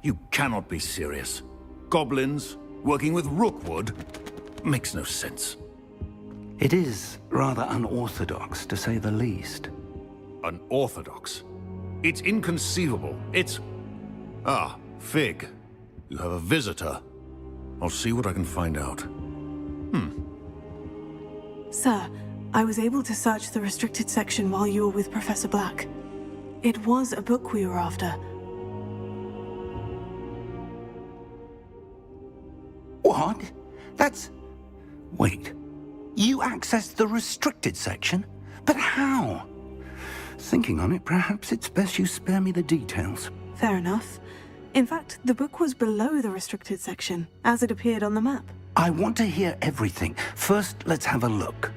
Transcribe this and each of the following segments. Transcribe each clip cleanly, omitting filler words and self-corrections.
You cannot be serious. Goblins, working with Rookwood? Makes no sense. It is rather unorthodox, to say the least. Unorthodox? It's inconceivable. It's... Ah, Fig. You have a visitor. I'll see what I can find out. Sir, I was able to search the restricted section while you were with Professor Black. It was a book we were after. What? That's... Wait. You accessed the restricted section? But how? Thinking on it, perhaps it's best you spare me the details. Fair enough. In fact, the book was below the restricted section, as it appeared on the map. I want to hear everything. First, let's have a look.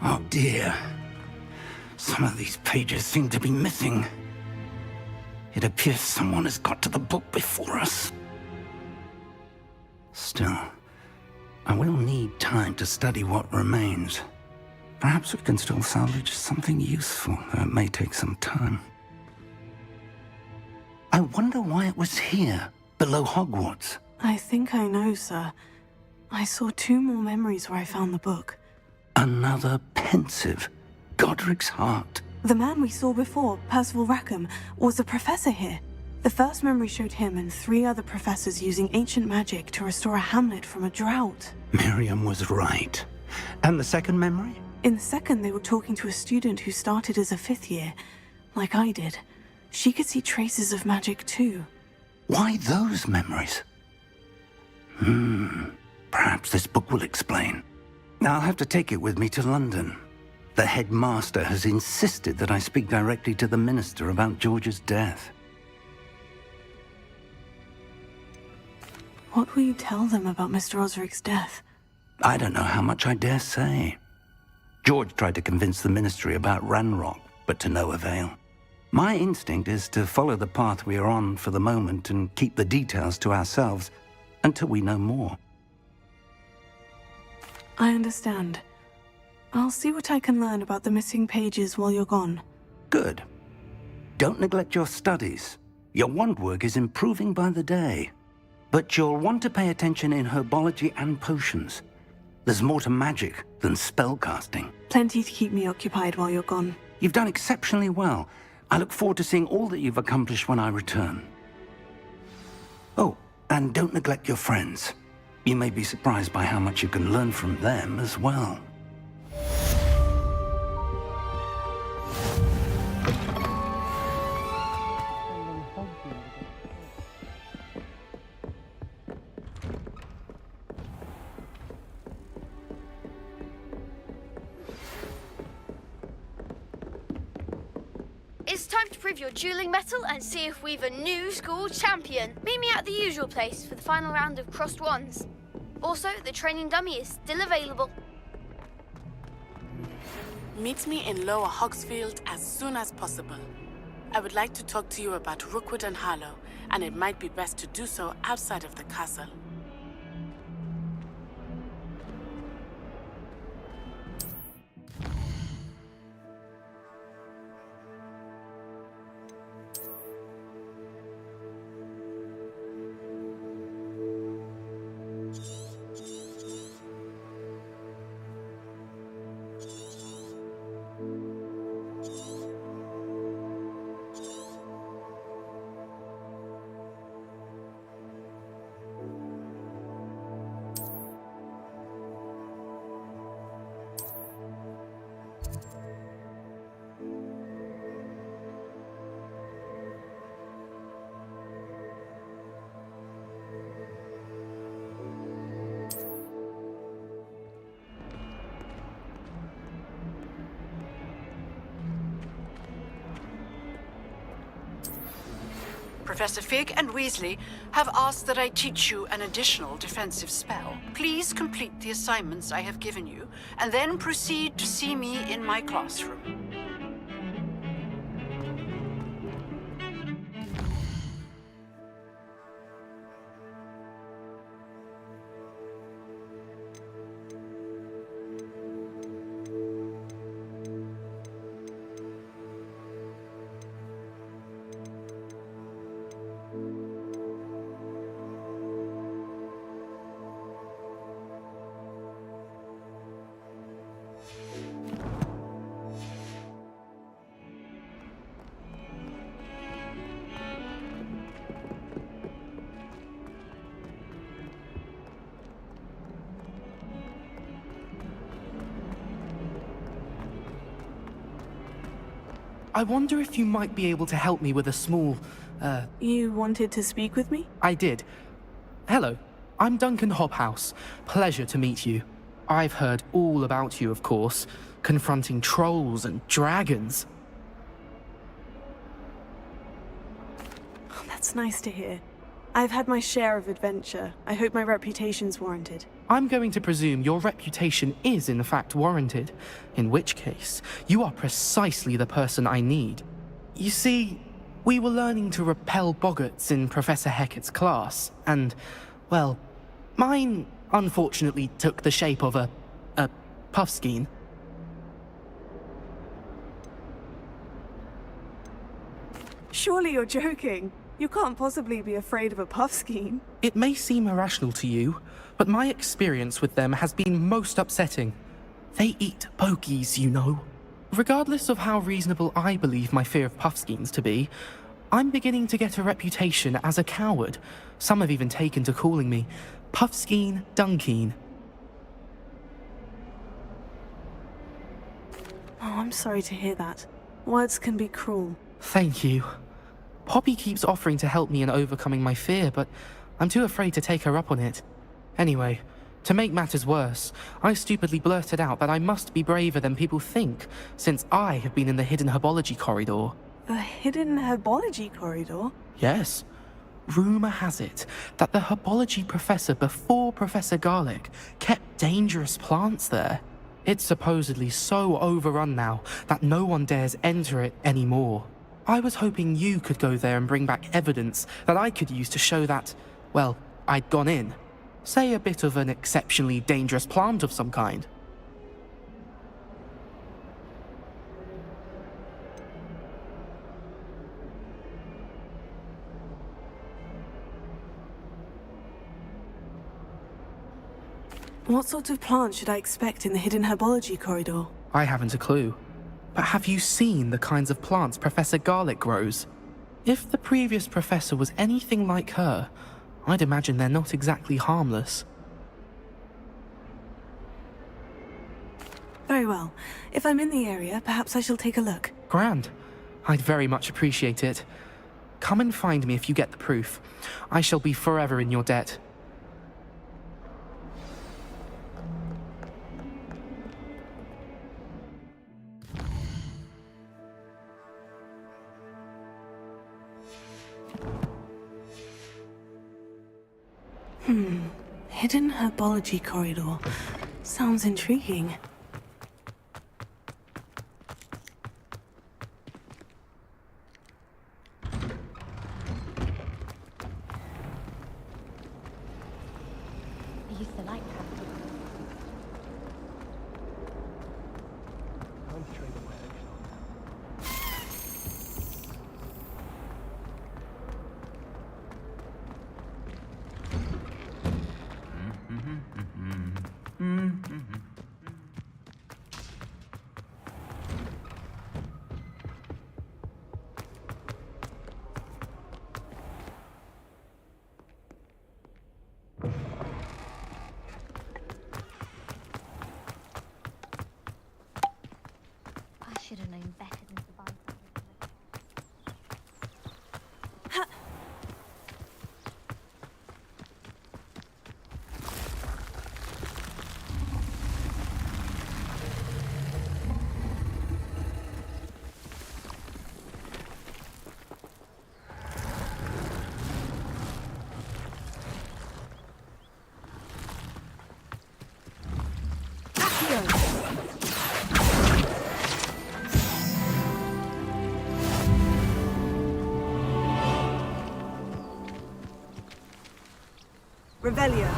Oh dear. Some of these pages seem to be missing. It appears someone has got to the book before us. Still, I will need time to study what remains. Perhaps we can still salvage something useful, though it may take some time. I wonder why it was here, below Hogwarts. I think I know, sir. I saw 2 more memories where I found the book. Another pensive. Godric's heart. The man we saw before, Percival Rackham, was a professor here. The first memory showed him and 3 other professors using ancient magic to restore a hamlet from a drought. Miriam was right. And the second memory? In the second, they were talking to a student who started as a 5th year, like I did. She could see traces of magic too. Why those memories? Perhaps this book will explain. I'll have to take it with me to London. The headmaster has insisted that I speak directly to the minister about George's death. What will you tell them about Mr. Osric's death? I don't know how much I dare say. George tried to convince the ministry about Ranrock, but to no avail. My instinct is to follow the path we are on for the moment and keep the details to ourselves until we know more. I understand. I'll see what I can learn about the missing pages while you're gone. Good. Don't neglect your studies. Your wand work is improving by the day. But you'll want to pay attention in herbology and potions. There's more to magic than spellcasting. Plenty to keep me occupied while you're gone. You've done exceptionally well. I look forward to seeing all that you've accomplished when I return. Oh, and don't neglect your friends. You may be surprised by how much you can learn from them as well. It's time to prove your dueling mettle and see if we've a new school champion. Meet me at the usual place for the final round of crossed wands. Also, the training dummy is still available. Meet me in Lower Hogsfield as soon as possible. I would like to talk to you about Rookwood and Harlow, and it might be best to do so outside of the castle. Professor Fig and Weasley have asked that I teach you an additional defensive spell. Please complete the assignments I have given you, and then proceed to see me in my classroom. I wonder if you might be able to help me with a small, You wanted to speak with me? I did. Hello, I'm Duncan Hobhouse. Pleasure to meet you. I've heard all about you, of course, confronting trolls and dragons. Oh, that's nice to hear. I've had my share of adventure. I hope my reputation's warranted. I'm going to presume your reputation is in fact warranted, in which case, you are precisely the person I need. You see, we were learning to repel boggarts in Professor Hecat's class, and, well, mine unfortunately took the shape of a puffskein. Surely you're joking. You can't possibly be afraid of a puffskein. It may seem irrational to you, but my experience with them has been most upsetting. They eat bogies, you know. Regardless of how reasonable I believe my fear of puffskeins to be, I'm beginning to get a reputation as a coward. Some have even taken to calling me Puffskeen Dunkeen. Oh, I'm sorry to hear that. Words can be cruel. Thank you. Poppy keeps offering to help me in overcoming my fear, but I'm too afraid to take her up on it. Anyway, to make matters worse, I stupidly blurted out that I must be braver than people think, since I have been in the hidden herbology corridor. The hidden herbology corridor? Yes. Rumour has it that the herbology professor before Professor Garlic kept dangerous plants there. It's supposedly so overrun now that no one dares enter it anymore. I was hoping you could go there and bring back evidence that I could use to show that, well, I'd gone in. Say a bit of an exceptionally dangerous plant of some kind. What sort of plant should I expect in the hidden herbology corridor? I haven't a clue. But have you seen the kinds of plants Professor Garlic grows? If the previous professor was anything like her, I'd imagine they're not exactly harmless. Very well. If I'm in the area, perhaps I shall take a look. Grand. I'd very much appreciate it. Come and find me if you get the proof. I shall be forever in your debt. Hidden herbology corridor. Sounds intriguing. I used to like that. I should have known better than to buy something. Revelio.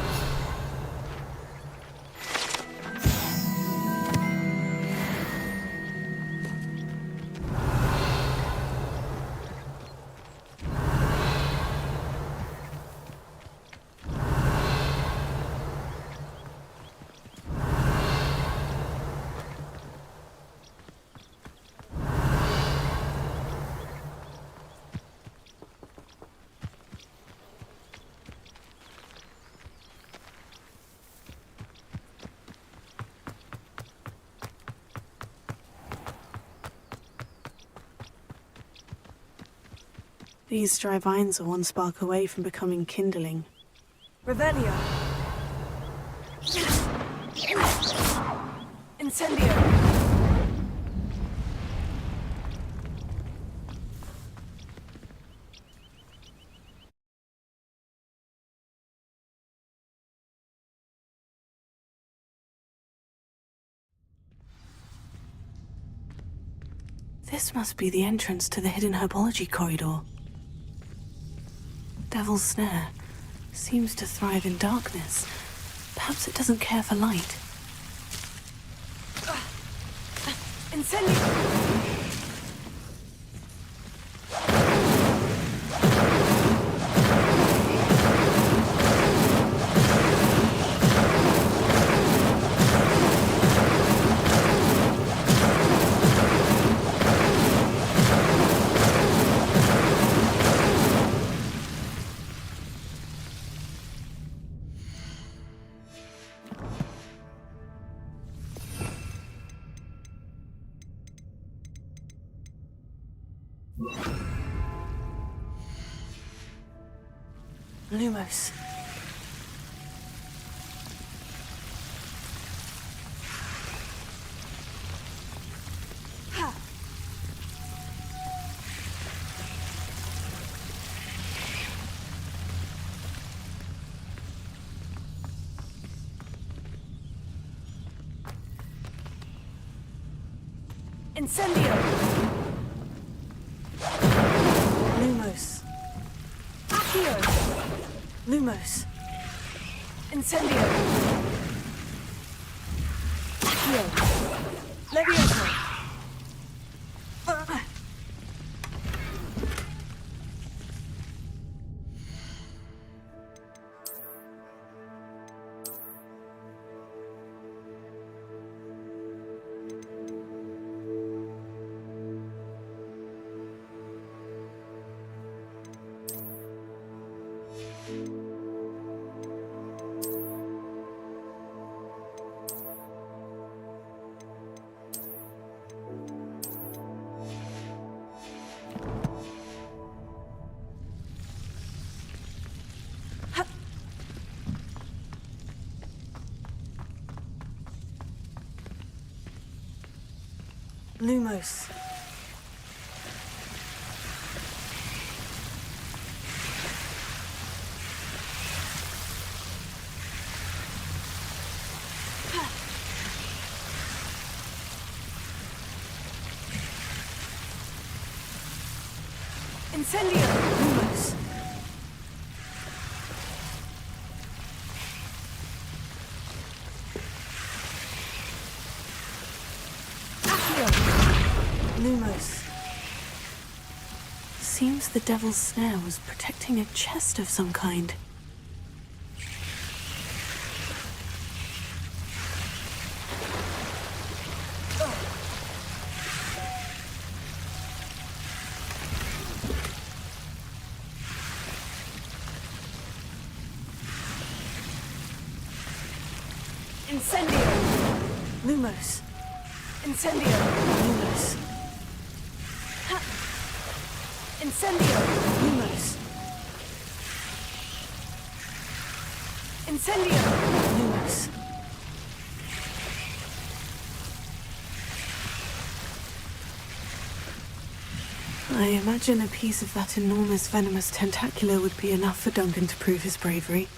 These dry vines are one spark away from becoming kindling. Revelio. Incendio. This must be the entrance to the hidden herbology corridor. Devil's Snare seems to thrive in darkness. Perhaps it doesn't care for light. Incendio. Lumos. Incendio. Lumos. Accio. Lumos. Incendio. Accio. Levioso. Lumos. Incendio. Lumos. Accio. Lumos. Seems the Devil's Snare was protecting a chest of some kind. Incendio. Lumos. Incendio. Lumos. Incendio. Lumos. Incendio. Lumos. I imagine a piece of that enormous venomous tentacular would be enough for Duncan to prove his bravery.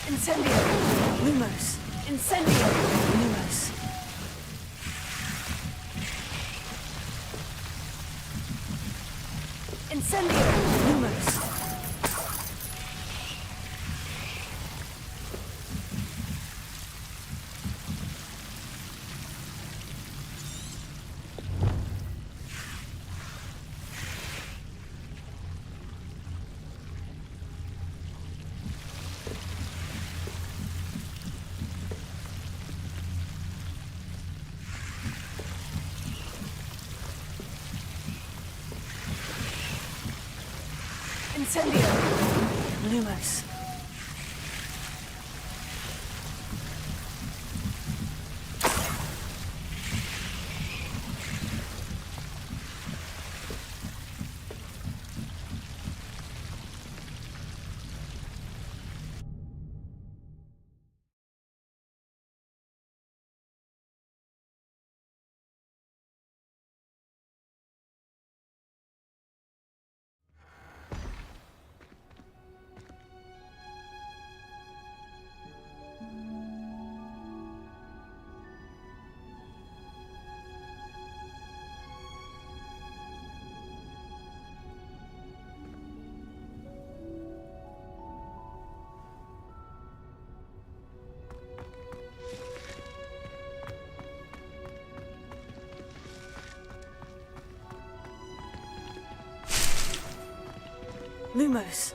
Incendio. Lumos. Incendio. Lumos. Incendio. Lumos. Incendio. Lumos. Lumos.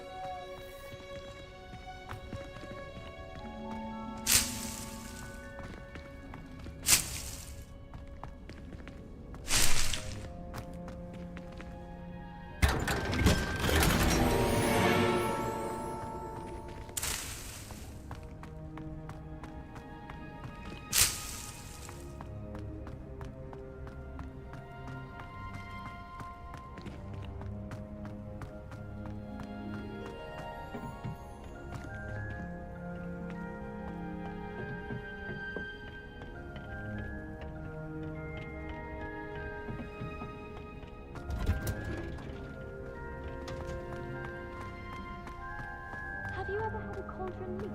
Have you ever had a cauldron leak?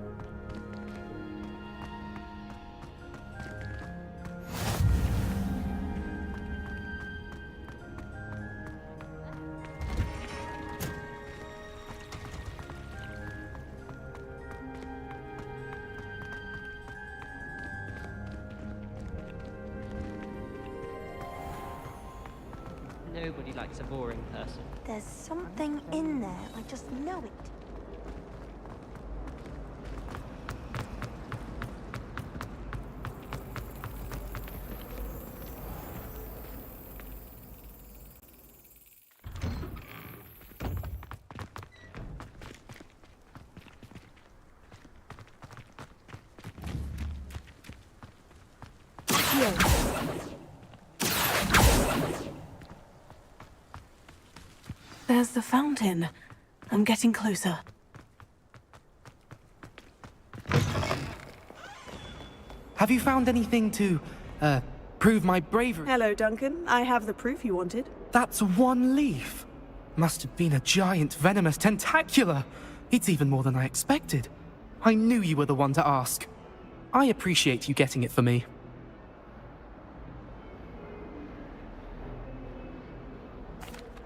Nobody likes a boring person. There's something in there. I just know it. Here. There's the fountain. I'm getting closer. Have you found anything to, prove my bravery? Hello, Duncan. I have the proof you wanted. That's one leaf. Must have been a giant venomous tentacula. It's even more than I expected. I knew you were the one to ask. I appreciate you getting it for me.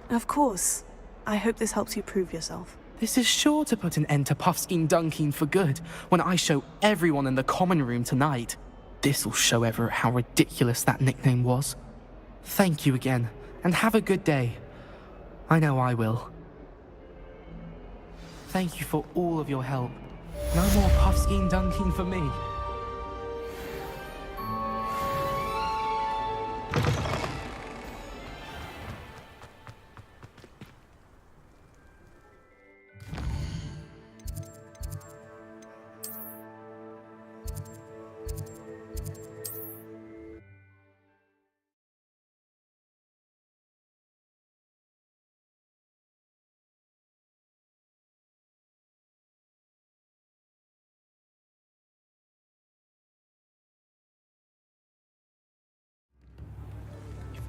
Of course. I hope this helps you prove yourself. This is sure to put an end to Puffskein Dunkin for good when I show everyone in the common room tonight. This'll show Everett how ridiculous that nickname was. Thank you again, and have a good day. I know I will. Thank you for all of your help. No more Puffskein Dunkin for me.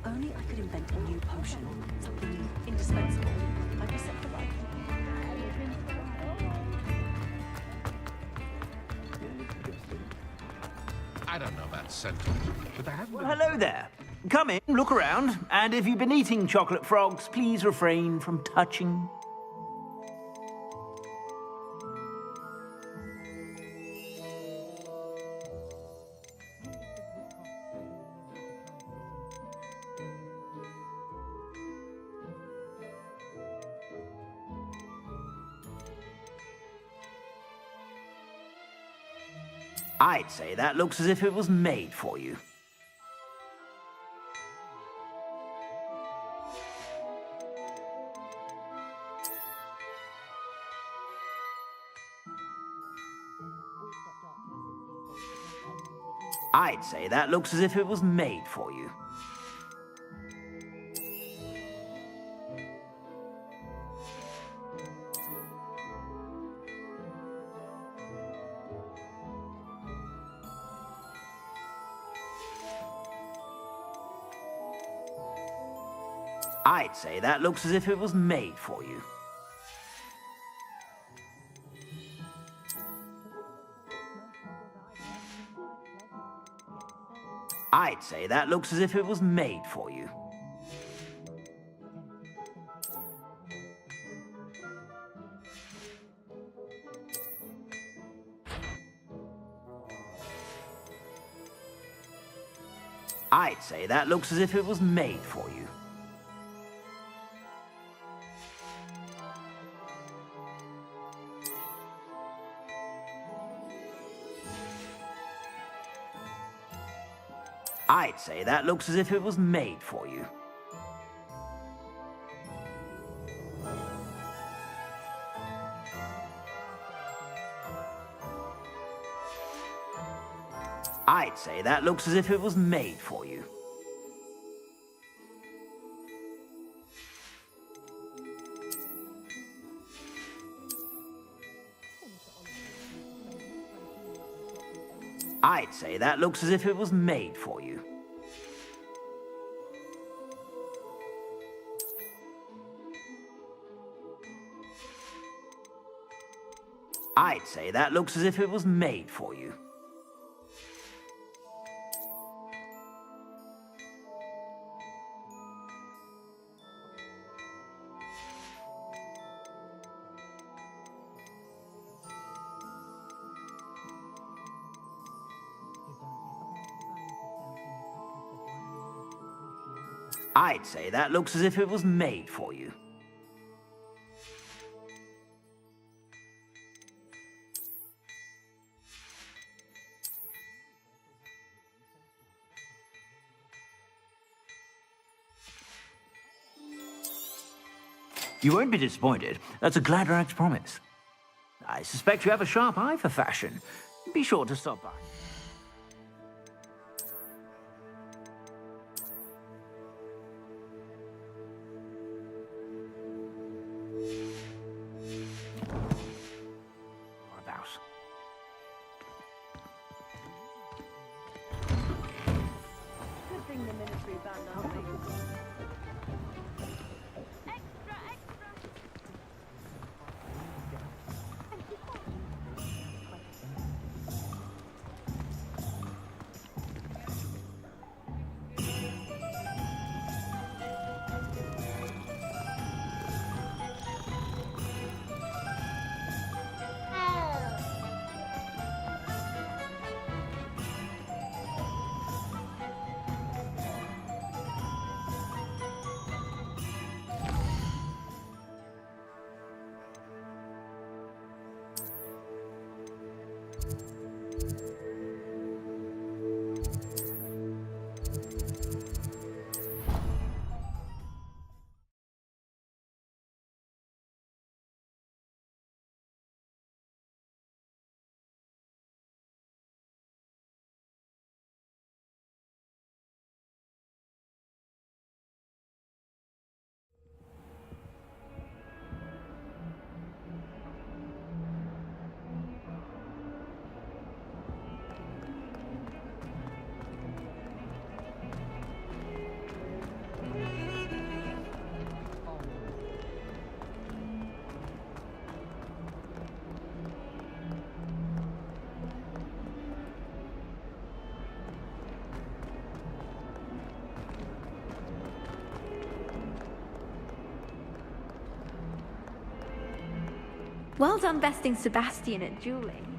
Only I could invent a new potion, something indispensable. I'd be set for life. I don't know about sentiment, but I haven't Well, hello there. Come in, look around, and if you've been eating chocolate frogs, please refrain from touching. I'd say that looks as if it was made for you. I'd say that looks as if it was made for you. I'd say that looks as if it was made for you. I'd say that looks as if it was made for you. I'd say that looks as if it was made for you. I'd say that looks as if it was made for you. I'd say that looks as if it was made for you. I'd say that looks as if it was made for you. I'd say that looks as if it was made for you. I'd say that looks as if it was made for you. You won't be disappointed. That's a Gladrag's promise. I suspect you have a sharp eye for fashion. Be sure to stop by. About. Good thing the military banned our things. Well done besting Sebastian at dueling.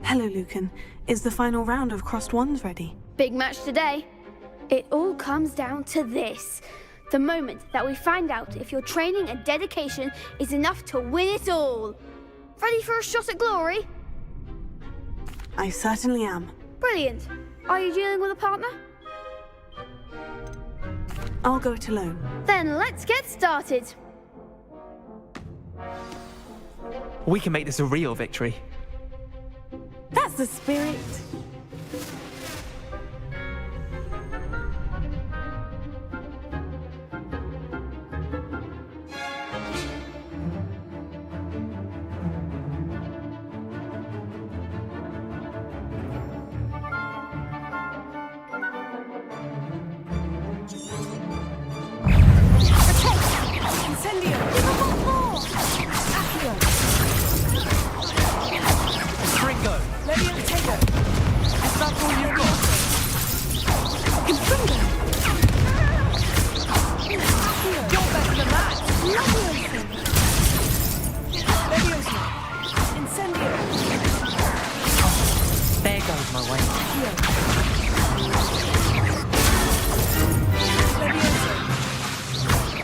Hello, Lucan. Is the final round of Crossed Wands ready? Big match today. It all comes down to this. The moment that we find out if your training and dedication is enough to win it all. Ready for a shot at glory? I certainly am. Brilliant. Are you dealing with a partner? I'll go it alone. Then let's get started. We can make this a real victory. That's the spirit. There goes my way.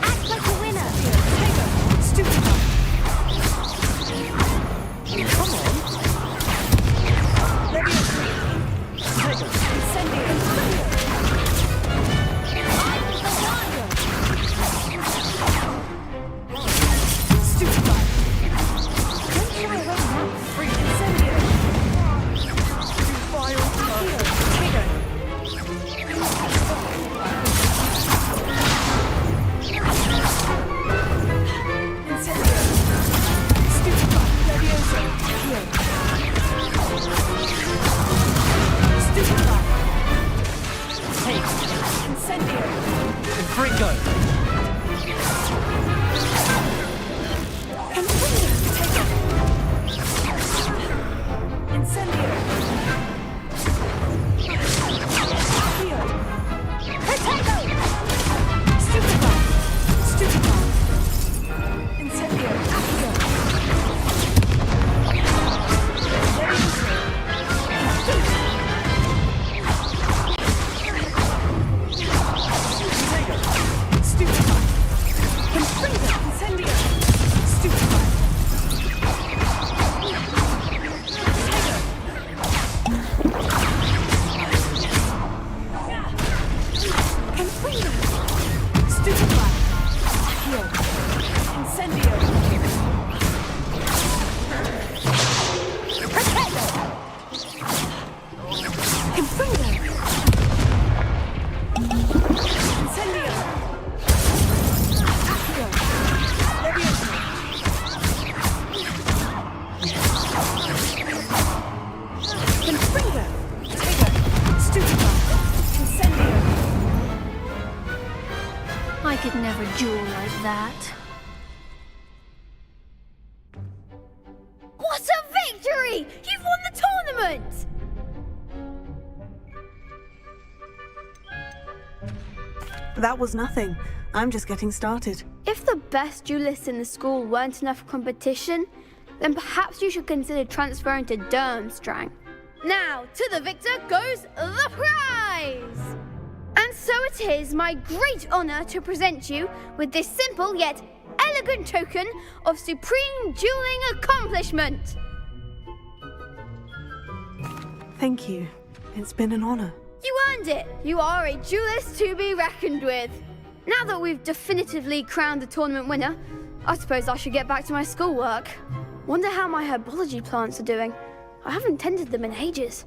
Act like a winner. Come on. I could never duel like that. What a victory! You've won the tournament! That was nothing. I'm just getting started. If the best duelists in the school weren't enough competition, then perhaps you should consider transferring to Durmstrang. Now, to the victor goes the prize! And so it is my great honor to present you with this simple yet elegant token of supreme dueling accomplishment. Thank you. It's been an honor. You earned it. You are a duelist to be reckoned with. Now that we've definitively crowned the tournament winner, I suppose I should get back to my schoolwork. Wonder how my herbology plants are doing. I haven't tended them in ages.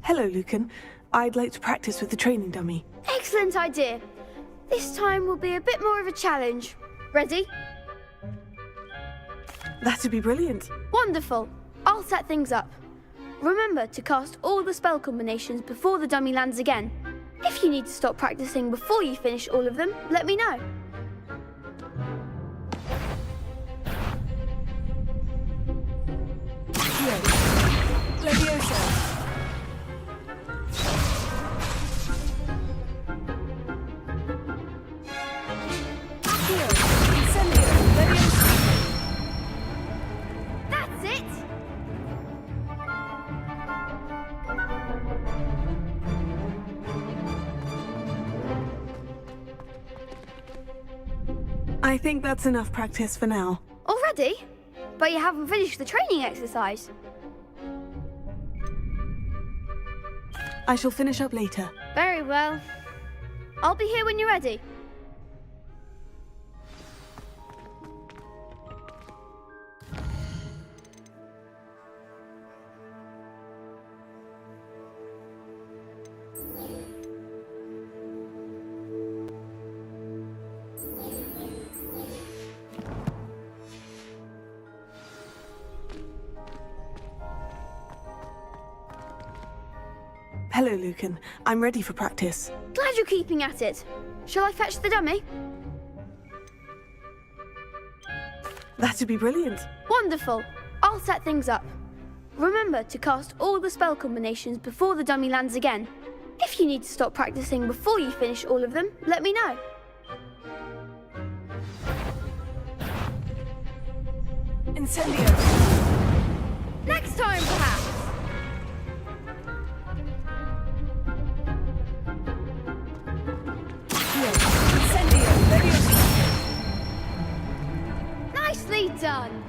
Hello, Lucan. I'd like to practice with the training dummy. Excellent idea. This time will be a bit more of a challenge. Ready? That'd be brilliant. Wonderful. I'll set things up. Remember to cast all the spell combinations before the dummy lands again. If you need to stop practicing before you finish all of them, let me know. Leviosa. That's it! I think that's enough practice for now. Already? But you haven't finished the training exercise. I shall finish up later. Very well. I'll be here when you're ready. Hello, Lucan. I'm ready for practice. Glad you're keeping at it. Shall I fetch the dummy? That'd be brilliant. Wonderful. I'll set things up. Remember to cast all the spell combinations before the dummy lands again. If you need to stop practicing before you finish all of them, let me know. Incendio. Next time, perhaps. Nicely done.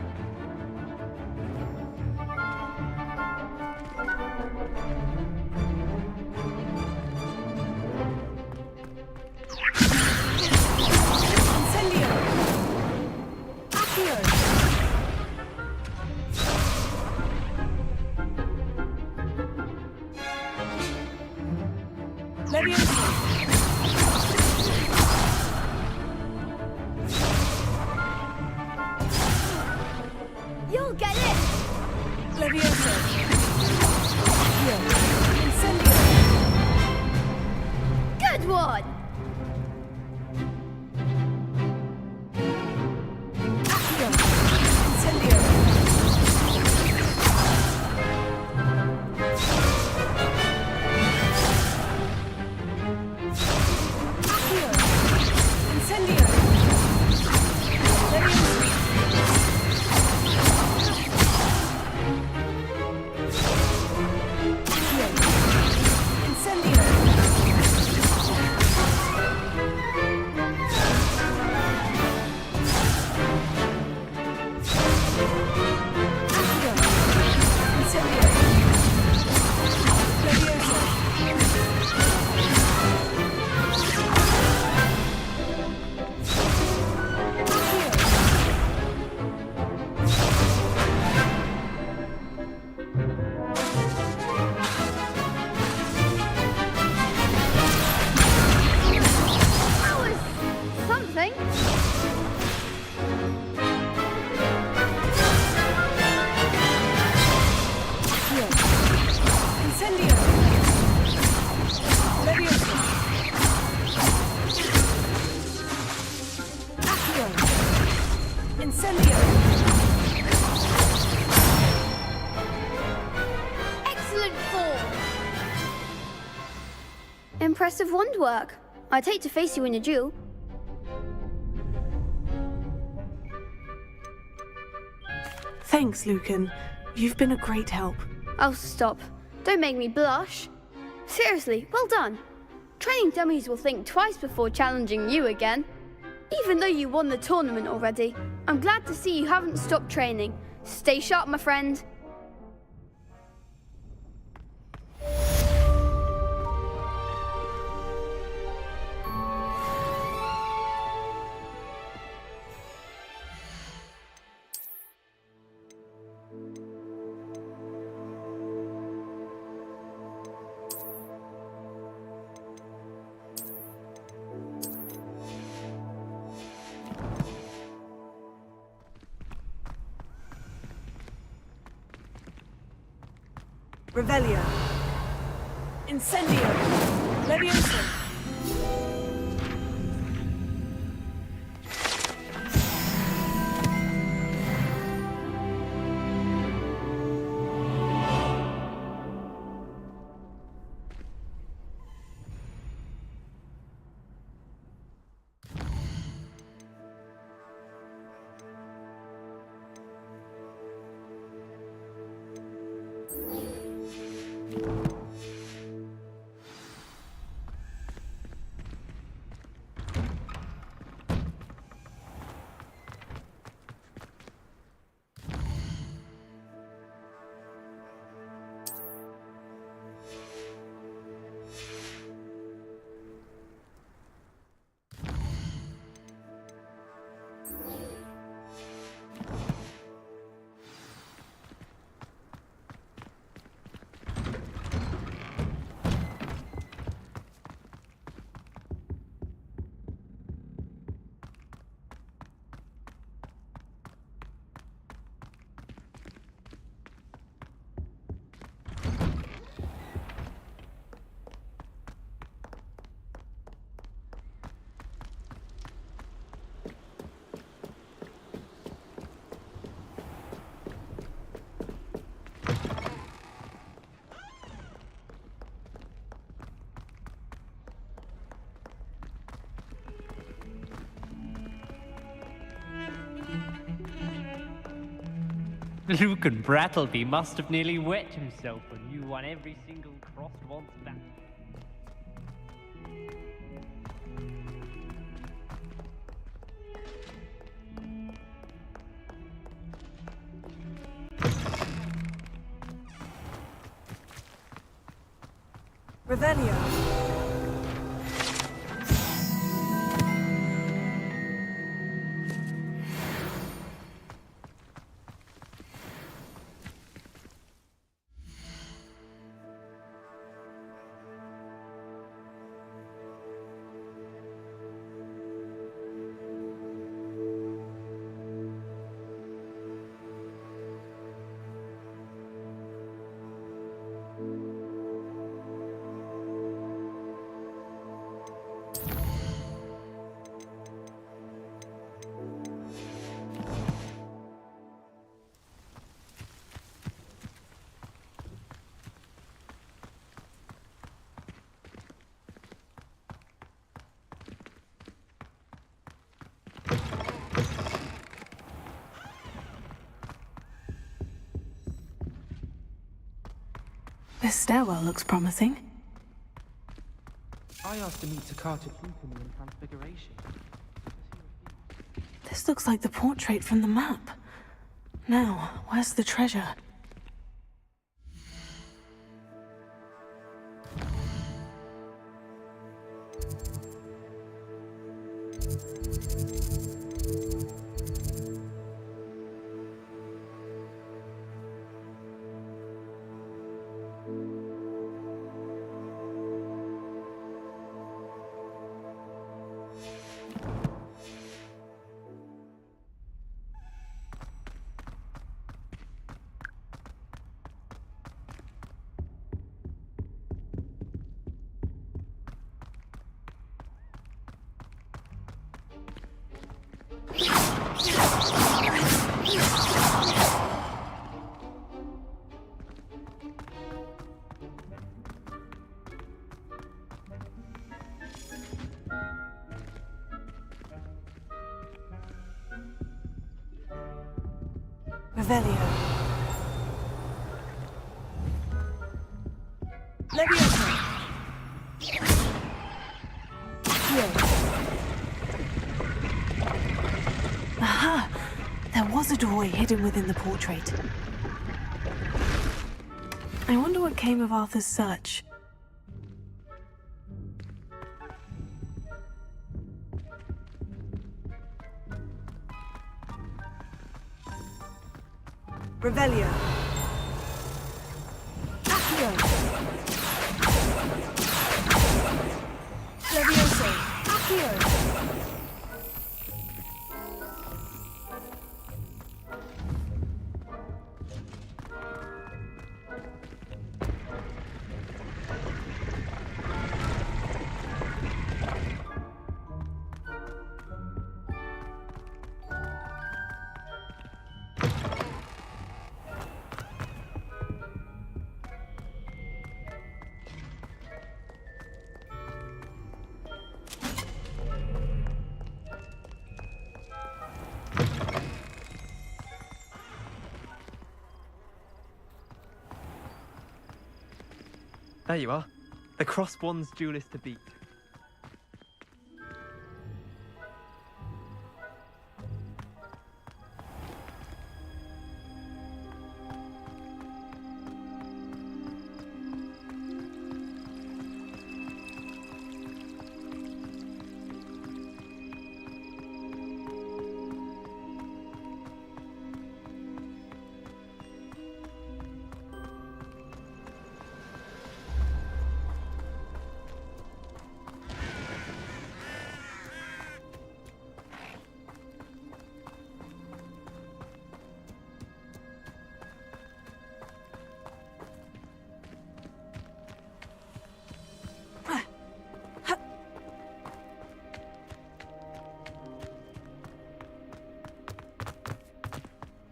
Incendio. Accio. Leviosa. You'll get it. Leviosa. Incendio. Good one. Incendio. Incendio. Excellent form. Impressive wand work. I'd hate to face you in a duel. Thanks, Lucan. You've been a great help. Oh, stop. Don't make me blush. Seriously, well done. Training dummies will think twice before challenging you again. Even though you won the tournament already, I'm glad to see you haven't stopped training. Stay sharp, my friend. Revelio. Incendio. Levioso. Luke and Brattleby must have nearly wet himself when you won every single crossed once back. Revelio. This stairwell looks promising. I asked to meet Takata Kupumi in Transfiguration. This looks like the portrait from the map. Now, where's the treasure? Revelio. Levioso. Aha! There was a doorway hidden within the portrait. I wonder what came of Arthur's search. Revelio. Accio. Levioso. Accio. There you are. The crossed wands duelist to beat.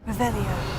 Revelio.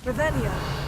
Revelio.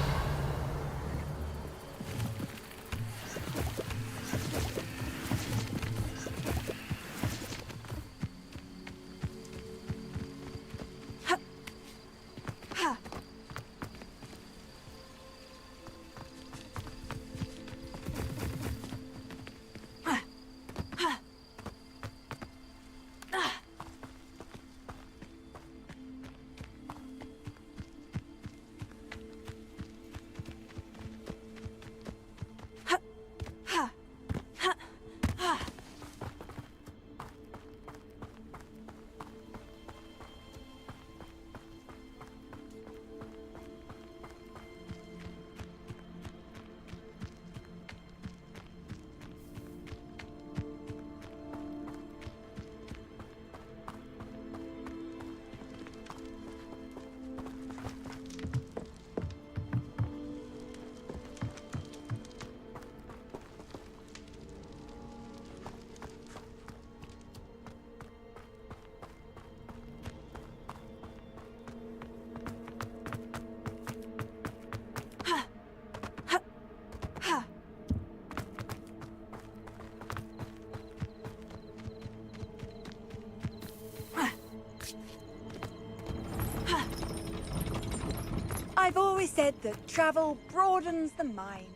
I've always said that travel broadens the mind.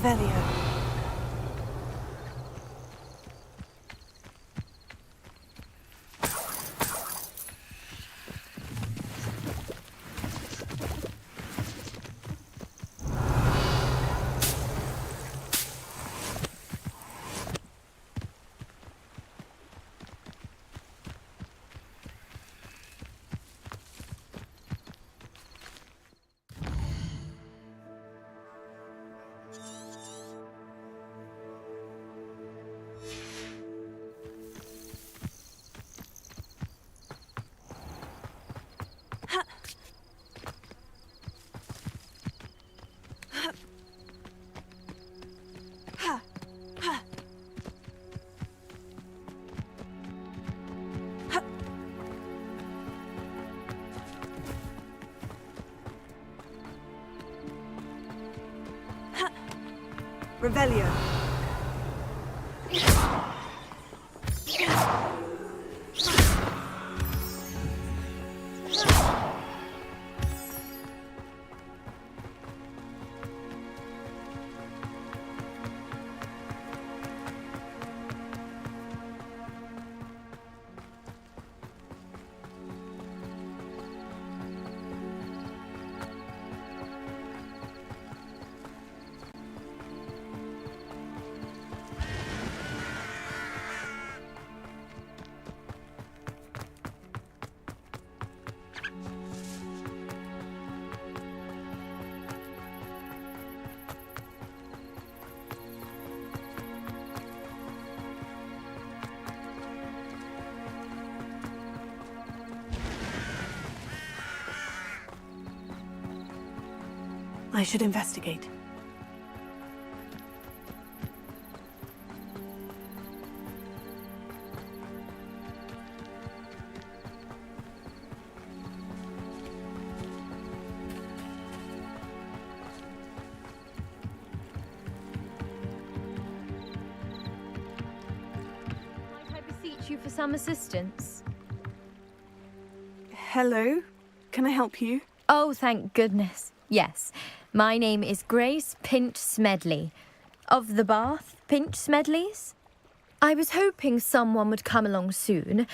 Revelio. Revelio. I should investigate. Might I beseech you for some assistance? Hello? Can I help you? Oh, thank goodness. Yes. My name is Grace Pinch Smedley, of the Bath Pinch Smedleys. I was hoping someone would come along soon.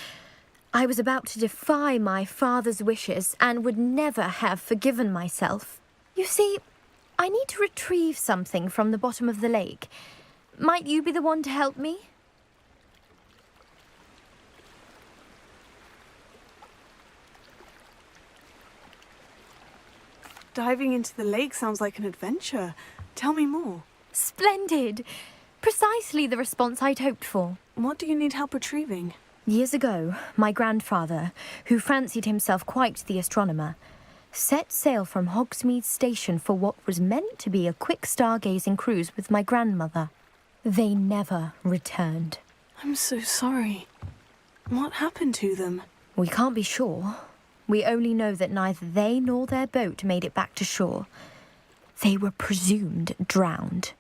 I was about to defy my father's wishes and would never have forgiven myself. You see, I need to retrieve something from the bottom of the lake. Might you be the one to help me? Diving into the lake sounds like an adventure. Tell me more. Splendid! Precisely the response I'd hoped for. What do you need help retrieving? Years ago, my grandfather, who fancied himself quite the astronomer, set sail from Hogsmeade Station for what was meant to be a quick stargazing cruise with my grandmother. They never returned. I'm so sorry. What happened to them? We can't be sure. We only know that neither they nor their boat made it back to shore. They were presumed drowned.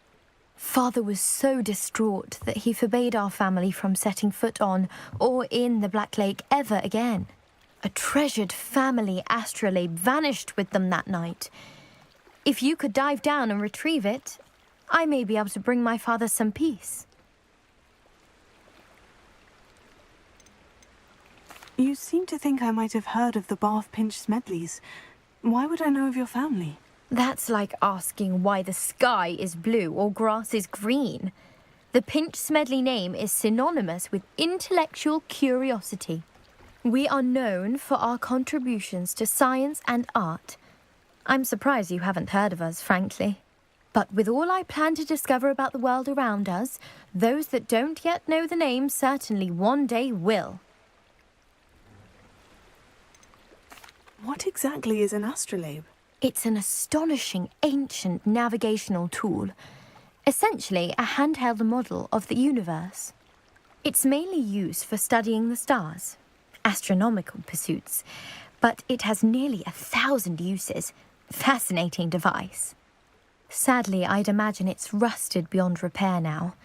Father was so distraught that he forbade our family from setting foot on or in the Black Lake ever again. A treasured family astrolabe vanished with them that night. If you could dive down and retrieve it, I may be able to bring my father some peace. You seem to think I might have heard of the Bath Pinch Smedleys. Why would I know of your family? That's like asking why the sky is blue or grass is green. The Pinch Smedley name is synonymous with intellectual curiosity. We are known for our contributions to science and art. I'm surprised you haven't heard of us, frankly. But with all I plan to discover about the world around us, those that don't yet know the name certainly one day will. What exactly is an astrolabe? It's an astonishing ancient navigational tool, essentially a handheld model of the universe. It's mainly used for studying the stars, astronomical pursuits, but it has nearly 1,000 uses. Fascinating device. Sadly, I'd imagine it's rusted beyond repair now.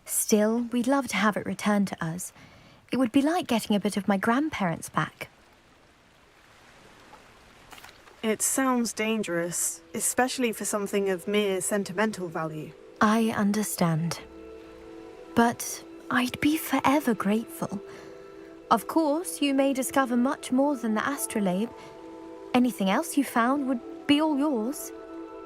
Still, we'd love to have it returned to us. It would be like getting a bit of my grandparents back. It sounds dangerous, especially for something of mere sentimental value. I understand. But I'd be forever grateful. Of course, you may discover much more than the astrolabe. Anything else you found would be all yours.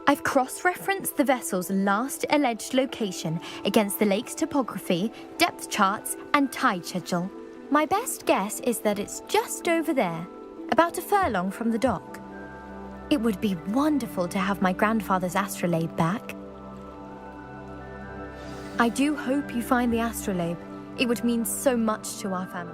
I've cross-referenced the vessel's last alleged location against the lake's topography, depth charts, and tide schedule. My best guess is that it's just over there, about a furlong from the dock. It would be wonderful to have my grandfather's astrolabe back. I do hope you find the astrolabe. It would mean so much to our family.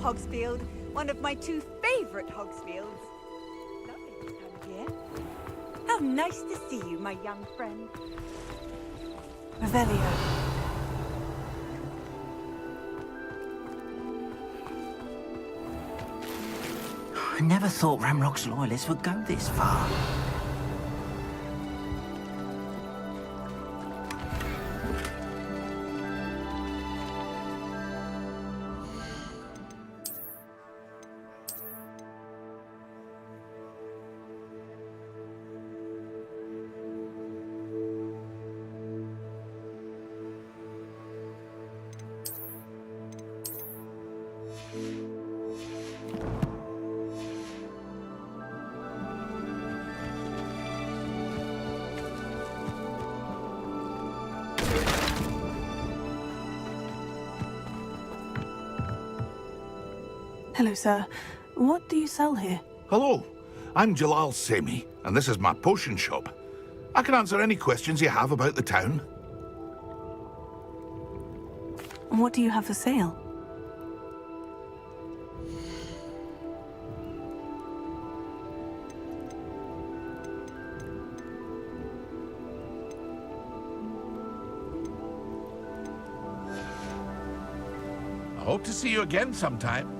Hogsfield, one of my two favourite Hogsfields. Lovely this time of year. How nice to see you, my young friend. Revelio. I never thought Ramrock's loyalists would go this far. Hello, sir. What do you sell here? Hello, I'm Jalal Semi, and this is my potion shop. I can answer any questions you have about the town. What do you have for sale? I hope to see you again sometime.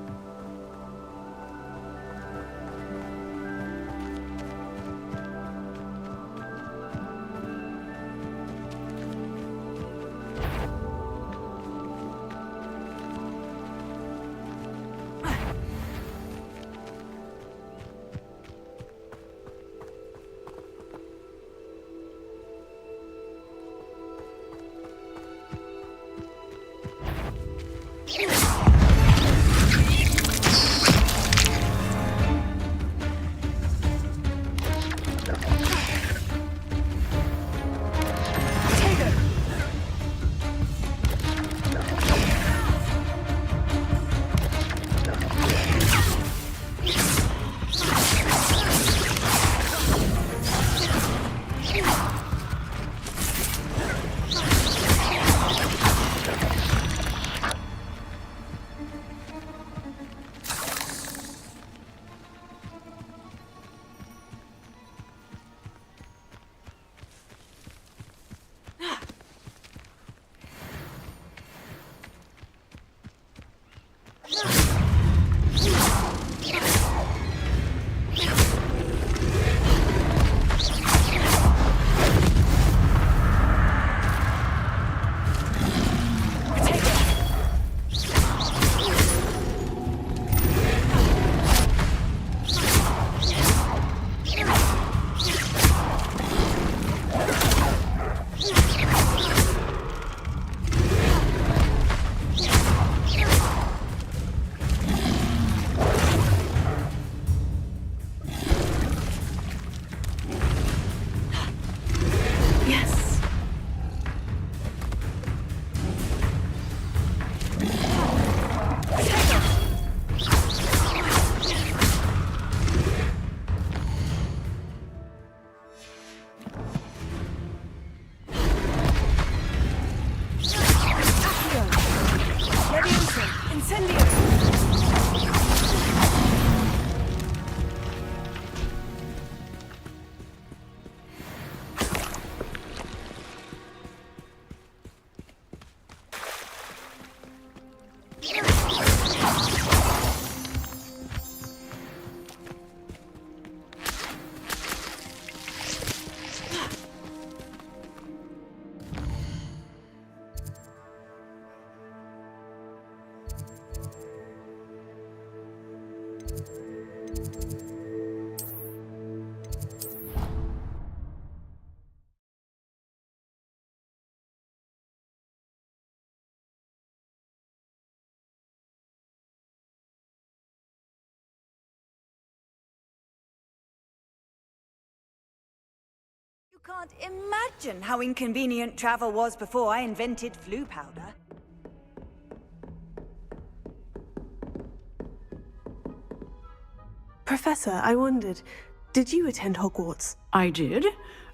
Can't imagine how inconvenient travel was before I invented flu powder. Professor, I wondered, did you attend Hogwarts? I did.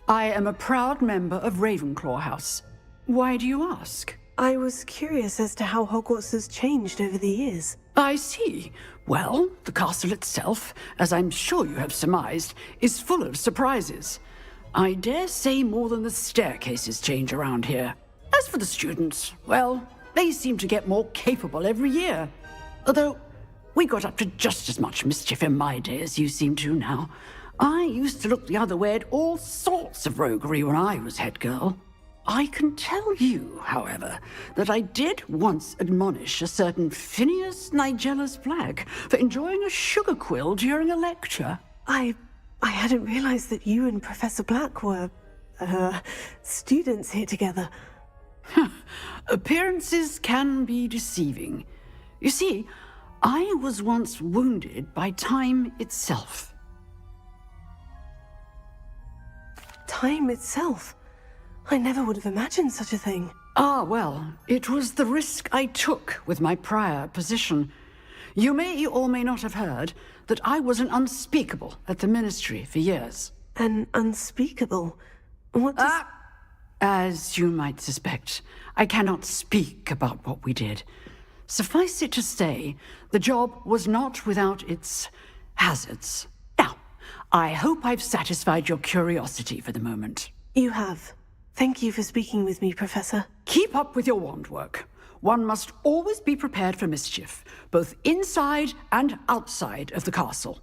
I am a proud member of Ravenclaw House. Why do you ask? I was curious as to how Hogwarts has changed over the years. I see. Well, the castle itself, as I'm sure you have surmised, is full of surprises. I dare say more than the staircases change around here. As for the students, well, they seem to get more capable every year. Although, we got up to just as much mischief in my day as you seem to now. I used to look the other way at all sorts of roguery when I was head girl. I can tell you, however, that I did once admonish a certain Phineas Nigellus Black for enjoying a sugar quill during a lecture. I hadn't realized that you and Professor Black were, students here together. Appearances can be deceiving. You see, I was once wounded by time itself. Time itself? I never would have imagined such a thing. Ah, well, it was the risk I took with my prior position. You may or may not have heard that I was an unspeakable at the Ministry for years. An unspeakable? What does... As you might suspect, I cannot speak about what we did. Suffice it to say, the job was not without its hazards. Now, I hope I've satisfied your curiosity for the moment. You have. Thank you for speaking with me, Professor. Keep up with your wand work. One must always be prepared for mischief, both inside and outside of the castle.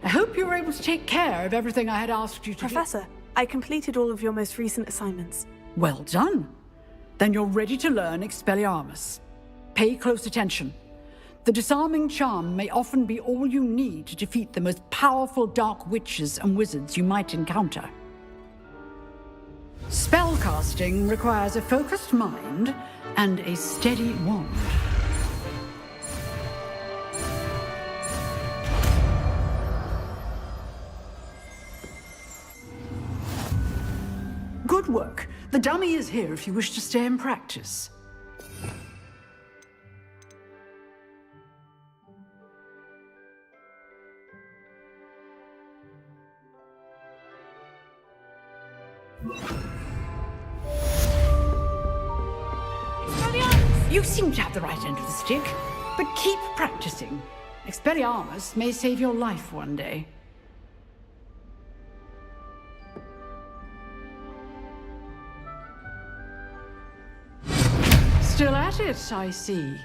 I hope you were able to take care of everything I had asked you to Professor, I completed all of your most recent assignments. Well done. Then you're ready to learn Expelliarmus. Pay close attention. The disarming charm may often be all you need to defeat the most powerful dark witches and wizards you might encounter. Spellcasting requires a focused mind and a steady wand. Good work. The dummy is here if you wish to stay and practice. You seem to have the right end of the stick, but keep practicing. Expelliarmus may save your life one day. Still at it, I see.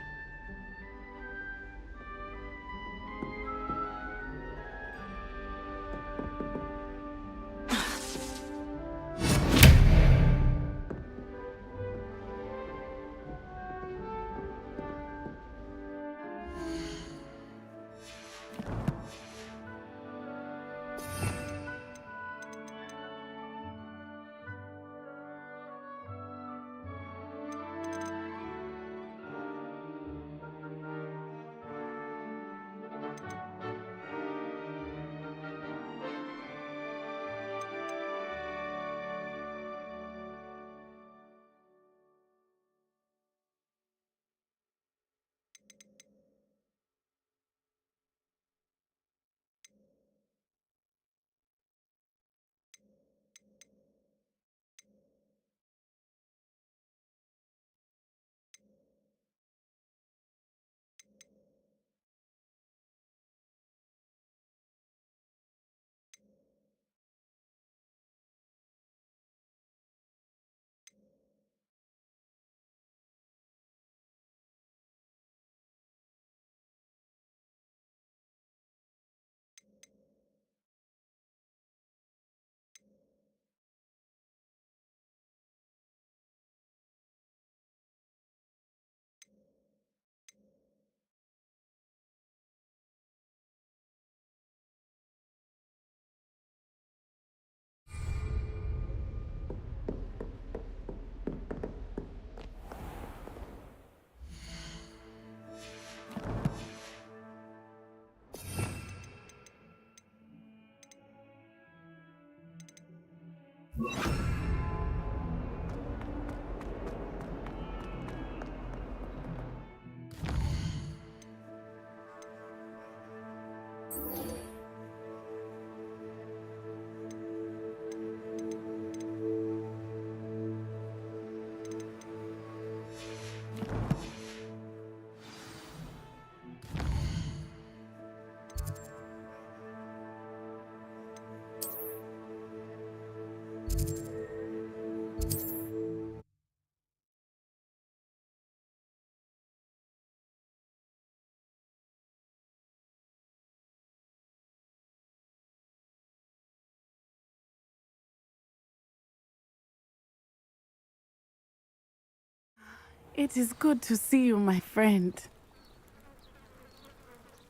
It is good to see you, my friend.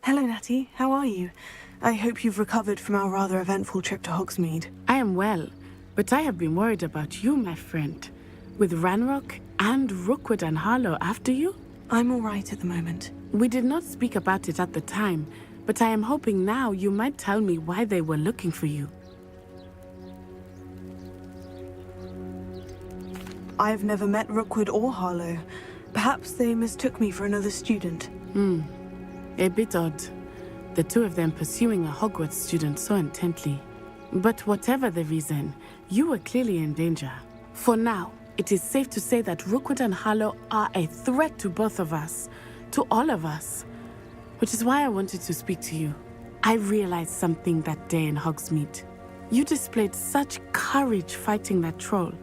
Hello, Natty. How are you? I hope you've recovered from our rather eventful trip to Hogsmeade. I am well, but I have been worried about you, my friend. With Ranrock and Rookwood and Harlow after you? I'm all right at the moment. We did not speak about it at the time, but I am hoping now you might tell me why they were looking for you. I've never met Rookwood or Harlow. Perhaps they mistook me for another student. A bit odd. The two of them pursuing a Hogwarts student so intently. But whatever the reason, you were clearly in danger. For now, it is safe to say that Rookwood and Harlow are a threat to both of us, to all of us. Which is why I wanted to speak to you. I realized something that day in Hogsmeade. You displayed such courage fighting that troll,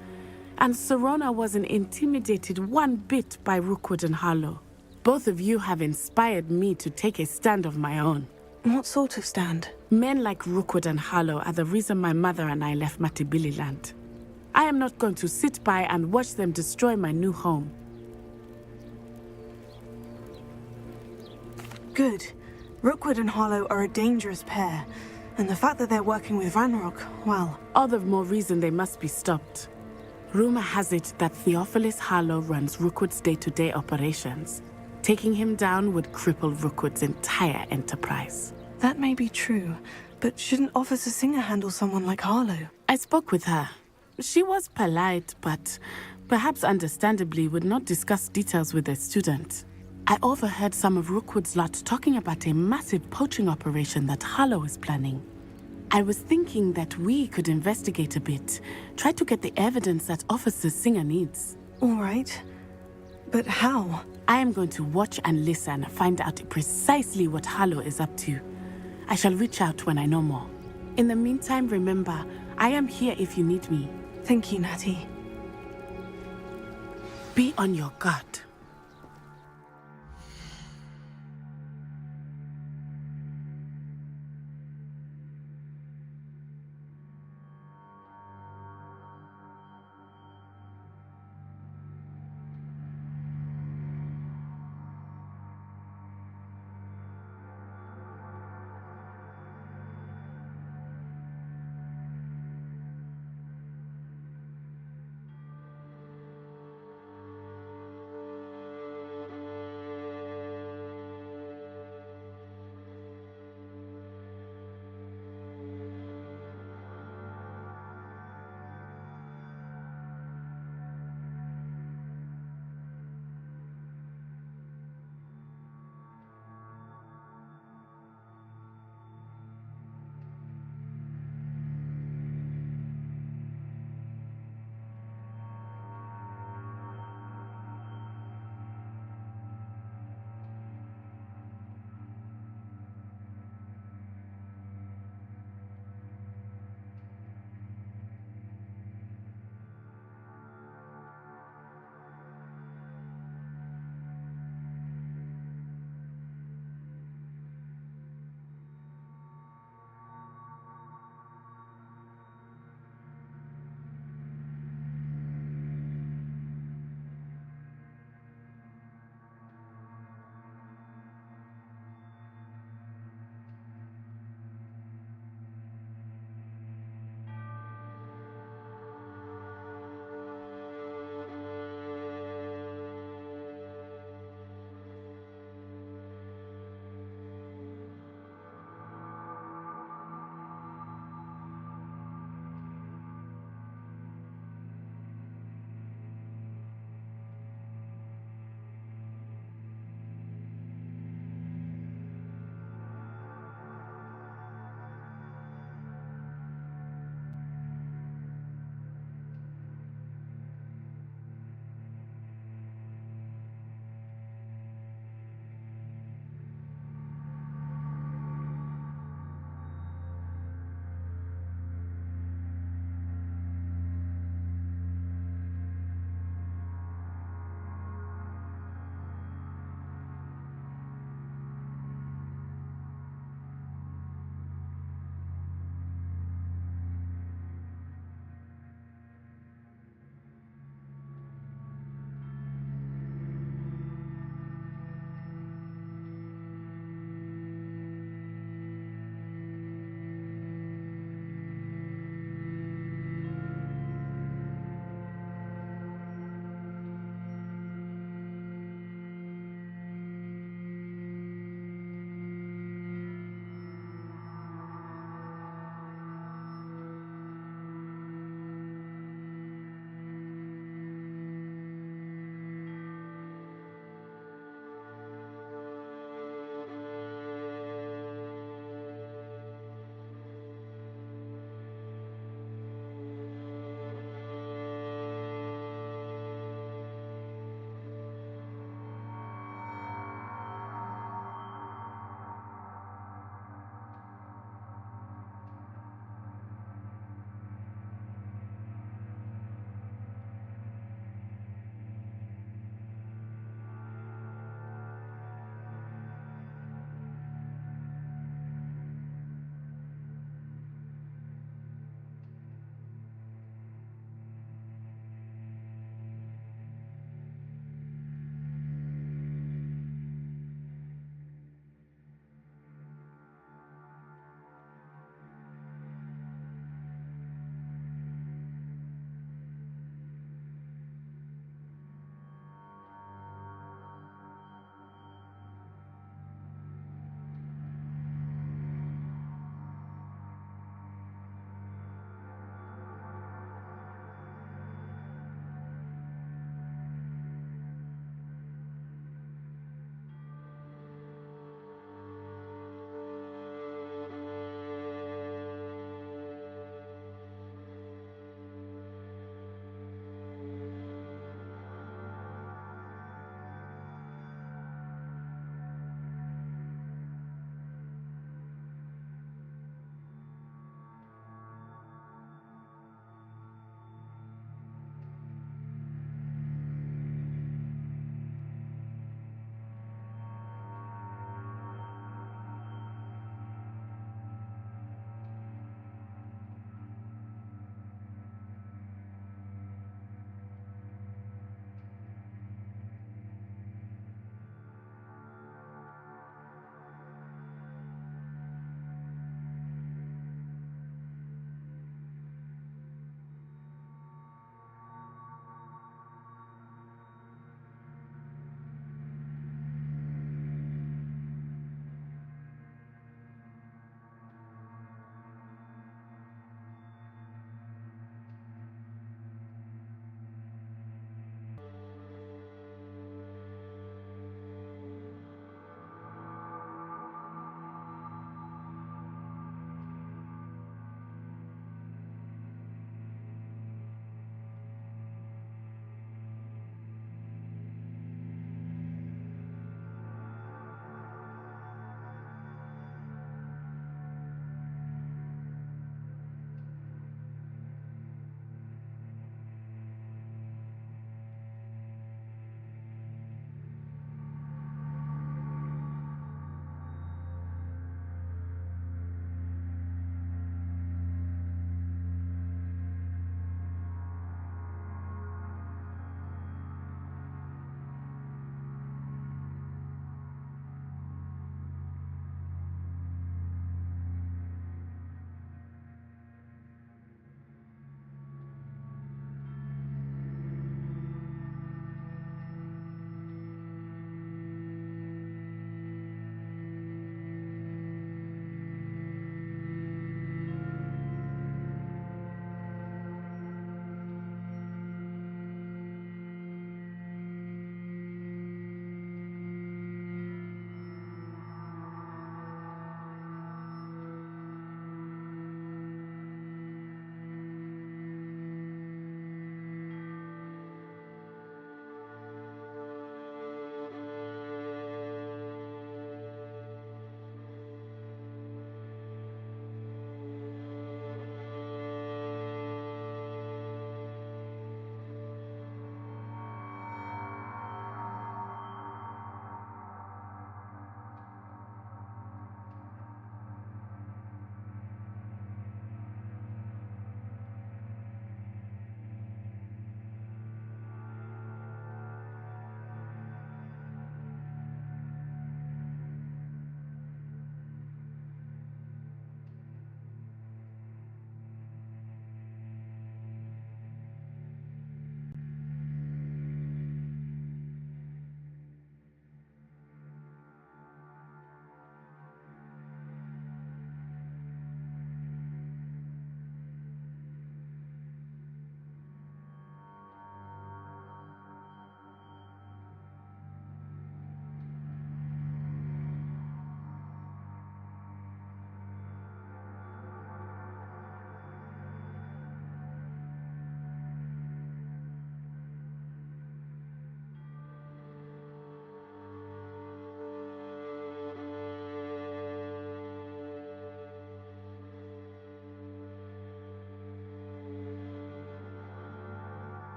and Serona wasn't intimidated one bit by Rookwood and Harlow. Both of you have inspired me to take a stand of my own. What sort of stand? Men like Rookwood and Harlow are the reason my mother and I left Matibili land. I am not going to sit by and watch them destroy my new home. Good. Rookwood and Harlow are a dangerous pair, and the fact that they're working with Ranrock, well... All the more reason they must be stopped. Rumor has it that Theophilus Harlow runs Rookwood's day-to-day operations. Taking him down would cripple Rookwood's entire enterprise. That may be true, but shouldn't Officer Singer handle someone like Harlow? I spoke with her. She was polite, but perhaps understandably would not discuss details with a student. I overheard some of Rookwood's lot talking about a massive poaching operation that Harlow is planning. I was thinking that we could investigate a bit, try to get the evidence that Officer Singer needs. All right. But how? I am going to watch and listen, find out precisely what Harlow is up to. I shall reach out when I know more. In the meantime, remember, I am here if you need me. Thank you, Natty. Be on your guard.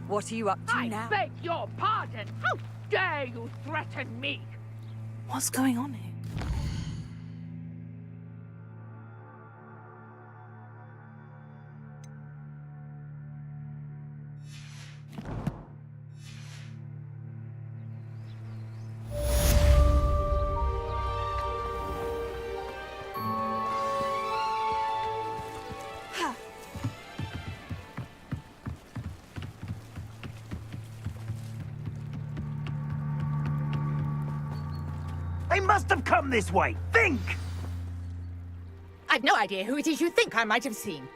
What are you up to now? I beg your pardon. How dare you threaten me? What's going on here? They must have come this way. Think! I've no idea who it is you think I might have seen.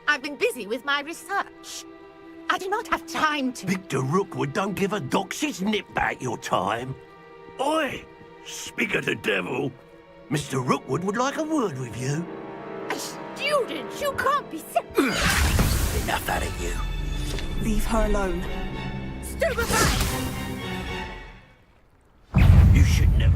I've been busy with my research. I do not have time to... Victor Rookwood don't give a doxy's nip back your time. Oi! Speak of the devil. Mr. Rookwood would like a word with you. A student? You can't be... Enough out of you. Leave her alone. Stupefy! You should never...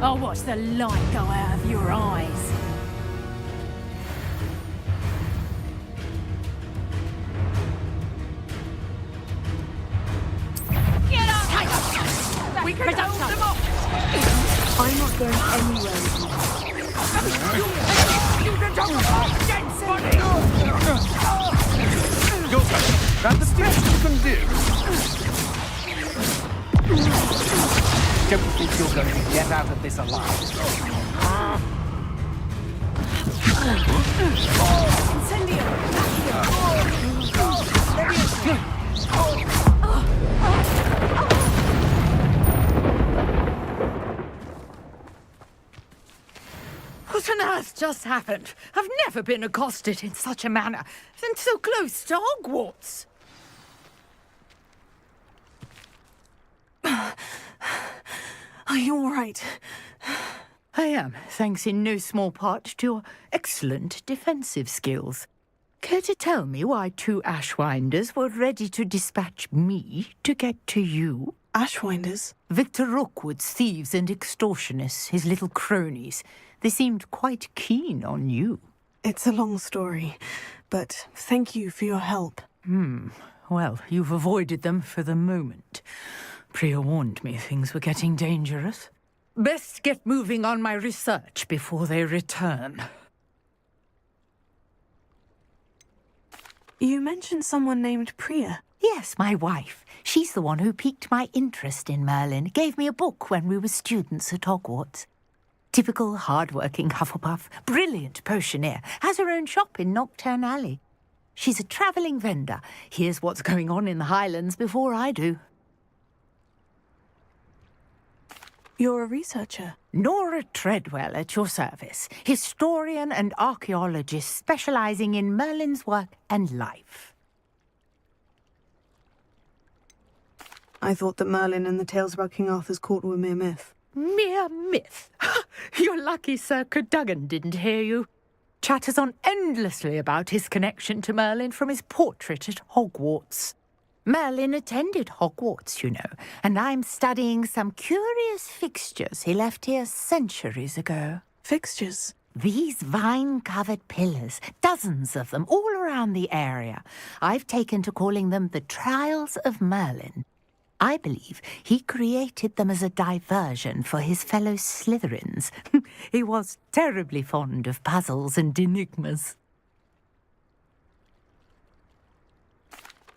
I'll watch the light go out of your eyes. Get up! We can hold them off! I'm not going anywhere with you. You can talk about dead body! That's the best you can do. Don't think you're going to get out of this alive. What on earth just happened? I've never been accosted in such a manner, and so close to Hogwarts. Are you all right? I am, thanks in no small part to your excellent defensive skills. Care to tell me why two Ashwinders were ready to dispatch me to get to you? Ashwinders? Victor Rookwood's thieves and extortionists, his little cronies. They seemed quite keen on you. It's a long story, but thank you for your help. Well, you've avoided them for the moment. Priya warned me things were getting dangerous. Best get moving on my research before they return. You mentioned someone named Priya. Yes, my wife. She's the one who piqued my interest in Merlin. Gave me a book when we were students at Hogwarts. Typical hard-working Hufflepuff. Brilliant potioneer. Has her own shop in Knockturn Alley. She's a travelling vendor. Hears what's going on in the Highlands before I do. You're a researcher? Nora Treadwell at your service. Historian and archaeologist specialising in Merlin's work and life. I thought that Merlin and the tales about King Arthur's court were mere myth. Mere myth? You're lucky Sir Cadogan didn't hear you. Chatters on endlessly about his connection to Merlin from his portrait at Hogwarts. Merlin attended Hogwarts, you know, and I'm studying some curious fixtures he left here centuries ago. Fixtures? These vine-covered pillars, dozens of them, all around the area. I've taken to calling them the Trials of Merlin. I believe he created them as a diversion for his fellow Slytherins. He was terribly fond of puzzles and enigmas.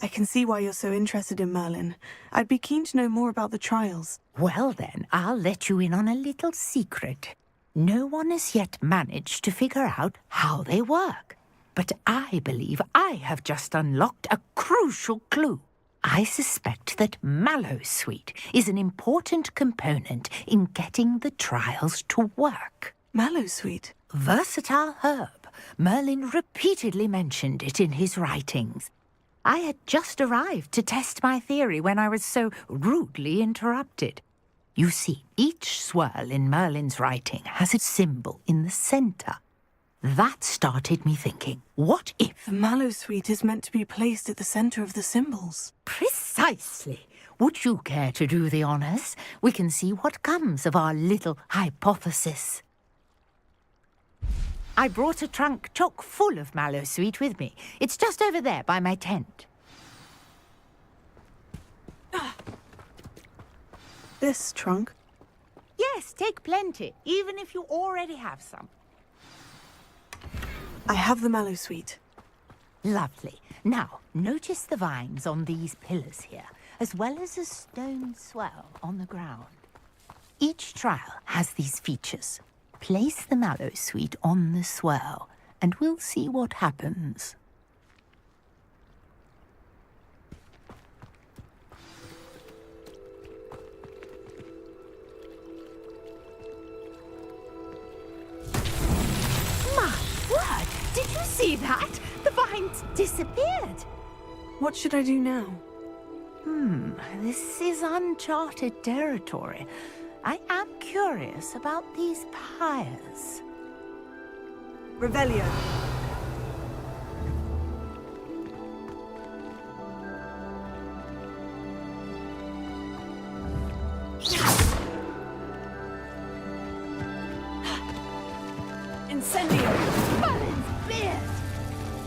I can see why you're so interested in Merlin. I'd be keen to know more about the trials. Well then, I'll let you in on a little secret. No one has yet managed to figure out how they work. But I believe I have just unlocked a crucial clue. I suspect that mallowsweet is an important component in getting the trials to work. Mallowsweet? Versatile herb. Merlin repeatedly mentioned it in his writings. I had just arrived to test my theory when I was so rudely interrupted. You see, each swirl in Merlin's writing has a symbol in the centre. That started me thinking, what if... The mallowsweet is meant to be placed at the centre of the symbols. Precisely. Would you care to do the honours? We can see what comes of our little hypothesis. I brought a trunk chock full of mallowsweet with me. It's just over there by my tent. This trunk? Yes, take plenty, even if you already have some. I have the mallowsweet. Lovely. Now, notice the vines on these pillars here, as well as a stone swell on the ground. Each trial has these features. Place the mallowsweet on the swell, and we'll see what happens. My word! Did you see that? The vines disappeared. What should I do now? This is uncharted territory. I am curious about these pyres. Revelio. Incendio. Merlin's beard!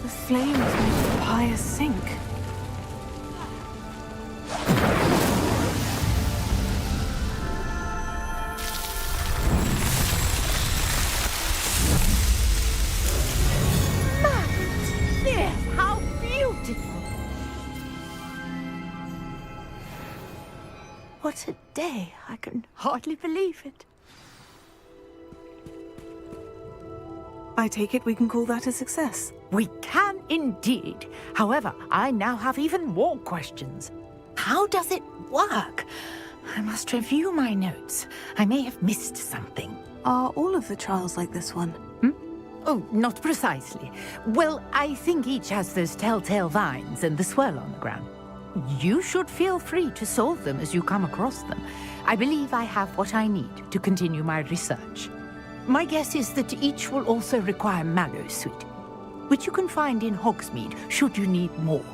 The flames make the pyre sink. What a day! I can hardly believe it. I take it we can call that a success. We can indeed. However, I now have even more questions. How does it work? I must review my notes. I may have missed something. Are all of the trials like this one? Oh, not precisely. Well, I think each has those telltale vines and the swirl on the ground. You should feel free to solve them as you come across them. I believe I have what I need to continue my research. My guess is that each will also require mallowsweet, which you can find in Hogsmeade should you need more.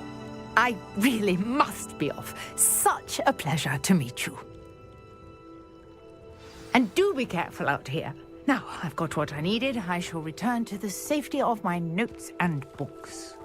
I really must be off. Such a pleasure to meet you. And do be careful out here. Now, I've got what I needed. I shall return to the safety of my notes and books.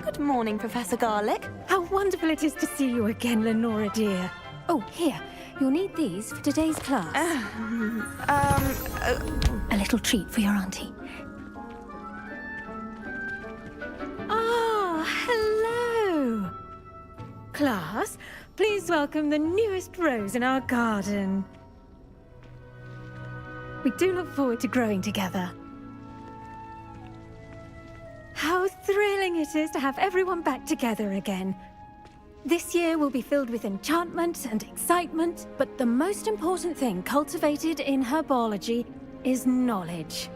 Good morning, Professor Garlick. How wonderful it is to see you again, Lenora dear. Oh, here, You'll need these for today's class. A little treat for your auntie. Ah, hello! Class, please welcome the newest rose in our garden. We do look forward to growing together. How thrilling it is to have everyone back together again. This year will be filled with enchantment and excitement, but the most important thing cultivated in herbology is knowledge.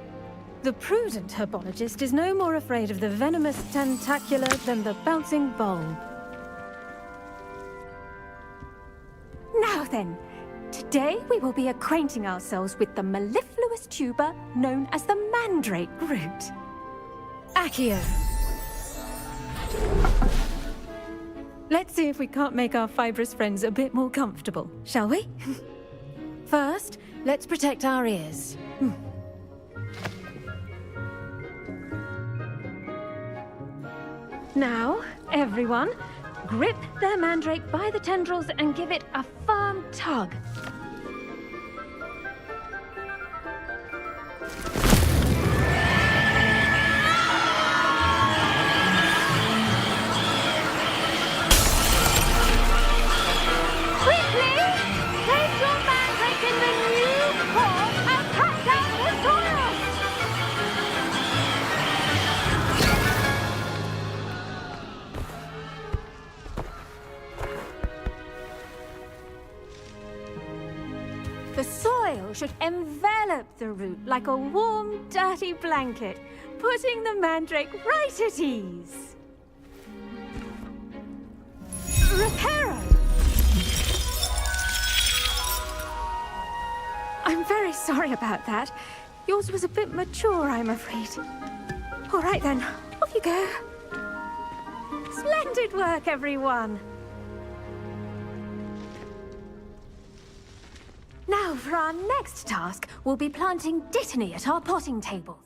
The prudent herbologist is no more afraid of the venomous tentacula than the bouncing bulb. Now then, today we will be acquainting ourselves with the mellifluous tuber known as the mandrake root. Accio. Let's see if we can't make our fibrous friends a bit more comfortable, shall we? First, let's protect our ears. Now, everyone, grip their mandrake by the tendrils and give it a firm tug. Quickly! Place your mandrake in the new form and cut down the soil! The soil should envelop the root like a warm, dirty blanket, putting the mandrake right at ease. Reparo! I'm very sorry about that. Yours was a bit mature, I'm afraid. All right then, off you go. Splendid work, everyone. Now, for our next task, we'll be planting dittany at our potting tables.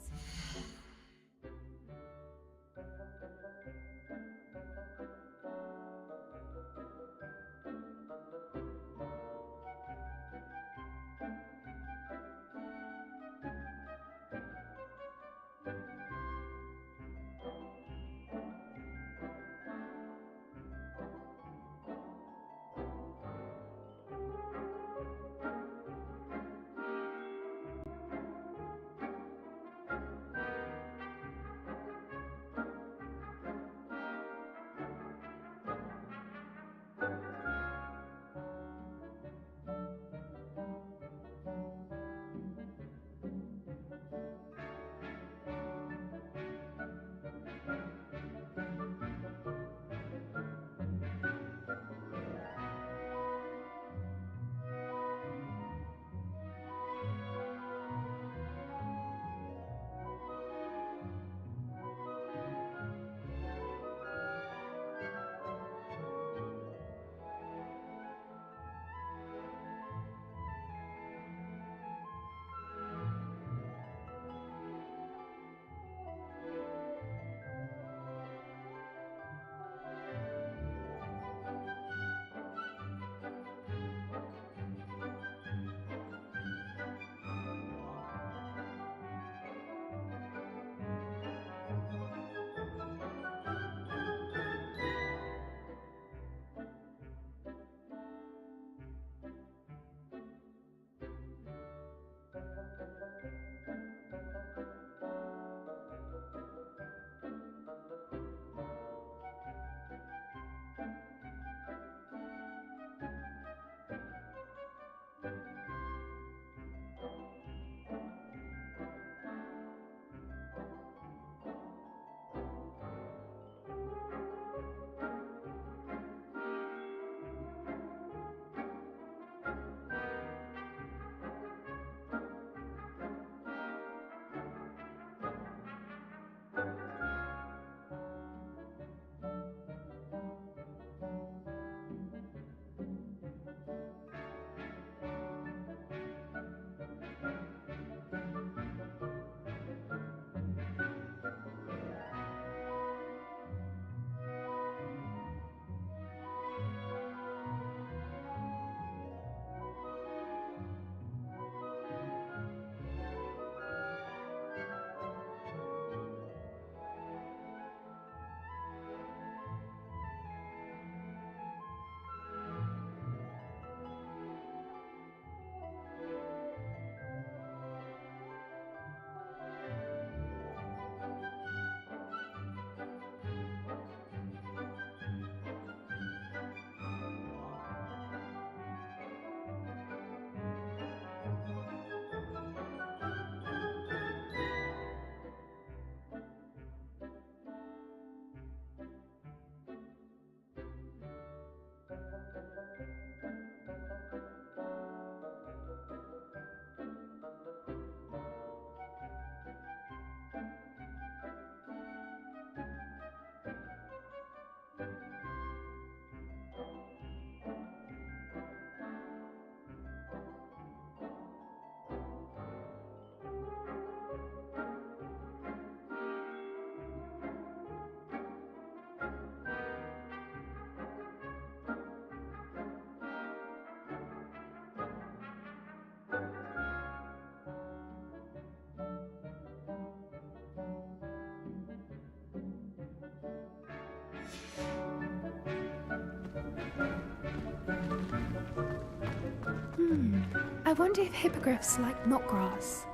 wonder if hippogriffs like knotgrass.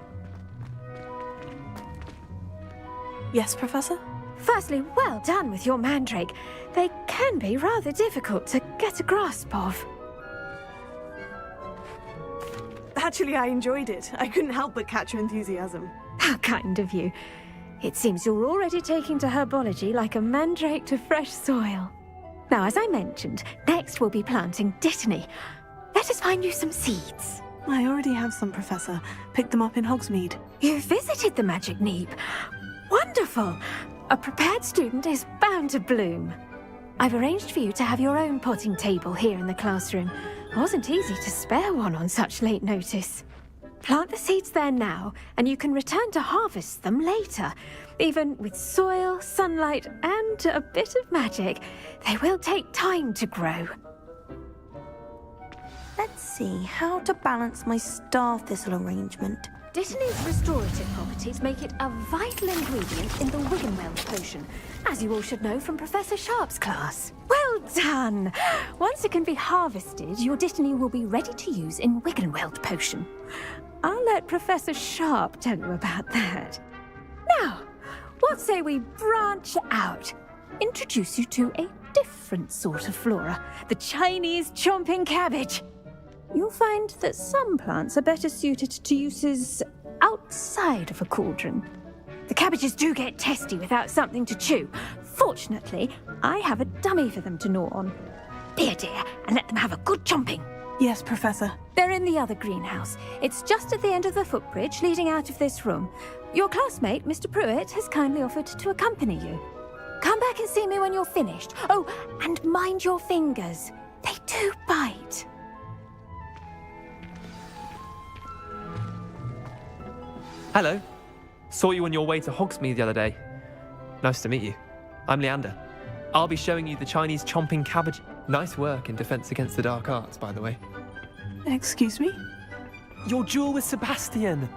Yes, Professor? Firstly, well done with your mandrake. They can be rather difficult to get a grasp of. Actually, I enjoyed it. I couldn't help but catch your enthusiasm. How kind of you. It seems you're already taking to herbology like a mandrake to fresh soil. Now, as I mentioned, next we'll be planting dittany. Let us find you some seeds. I already have some, Professor. Picked them up in Hogsmeade. You visited the Magic Neep. Wonderful! A prepared student is bound to bloom. I've arranged for you to have your own potting table here in the classroom. Wasn't easy to spare one on such late notice. Plant the seeds there now, and you can return to harvest them later. Even with soil, sunlight, and a bit of magic, they will take time to grow. Let's see how to balance my star thistle arrangement. Dittany's restorative properties make it a vital ingredient in the Wiggenweld potion, as you all should know from Professor Sharp's class. Well done! Once it can be harvested, your Dittany will be ready to use in Wiggenweld potion. I'll let Professor Sharp tell you about that. Now, what say we branch out? Introduce you to a different sort of flora, the Chinese chomping cabbage. You'll find that some plants are better suited to uses outside of a cauldron. The cabbages do get testy without something to chew. Fortunately, I have a dummy for them to gnaw on. Be a dear and let them have a good chomping. Yes, Professor. They're in the other greenhouse. It's just at the end of the footbridge leading out of this room. Your classmate, Mr. Pruitt, has kindly offered to accompany you. Come back and see me when you're finished. Oh, and mind your fingers. They do bite. Hello. Saw you on your way to Hogsmeade the other day. Nice to meet you. I'm Leander. I'll be showing you the Chinese chomping cabbage. Nice work in Defense Against the Dark Arts, by the way. Excuse me? Your duel with Sebastian!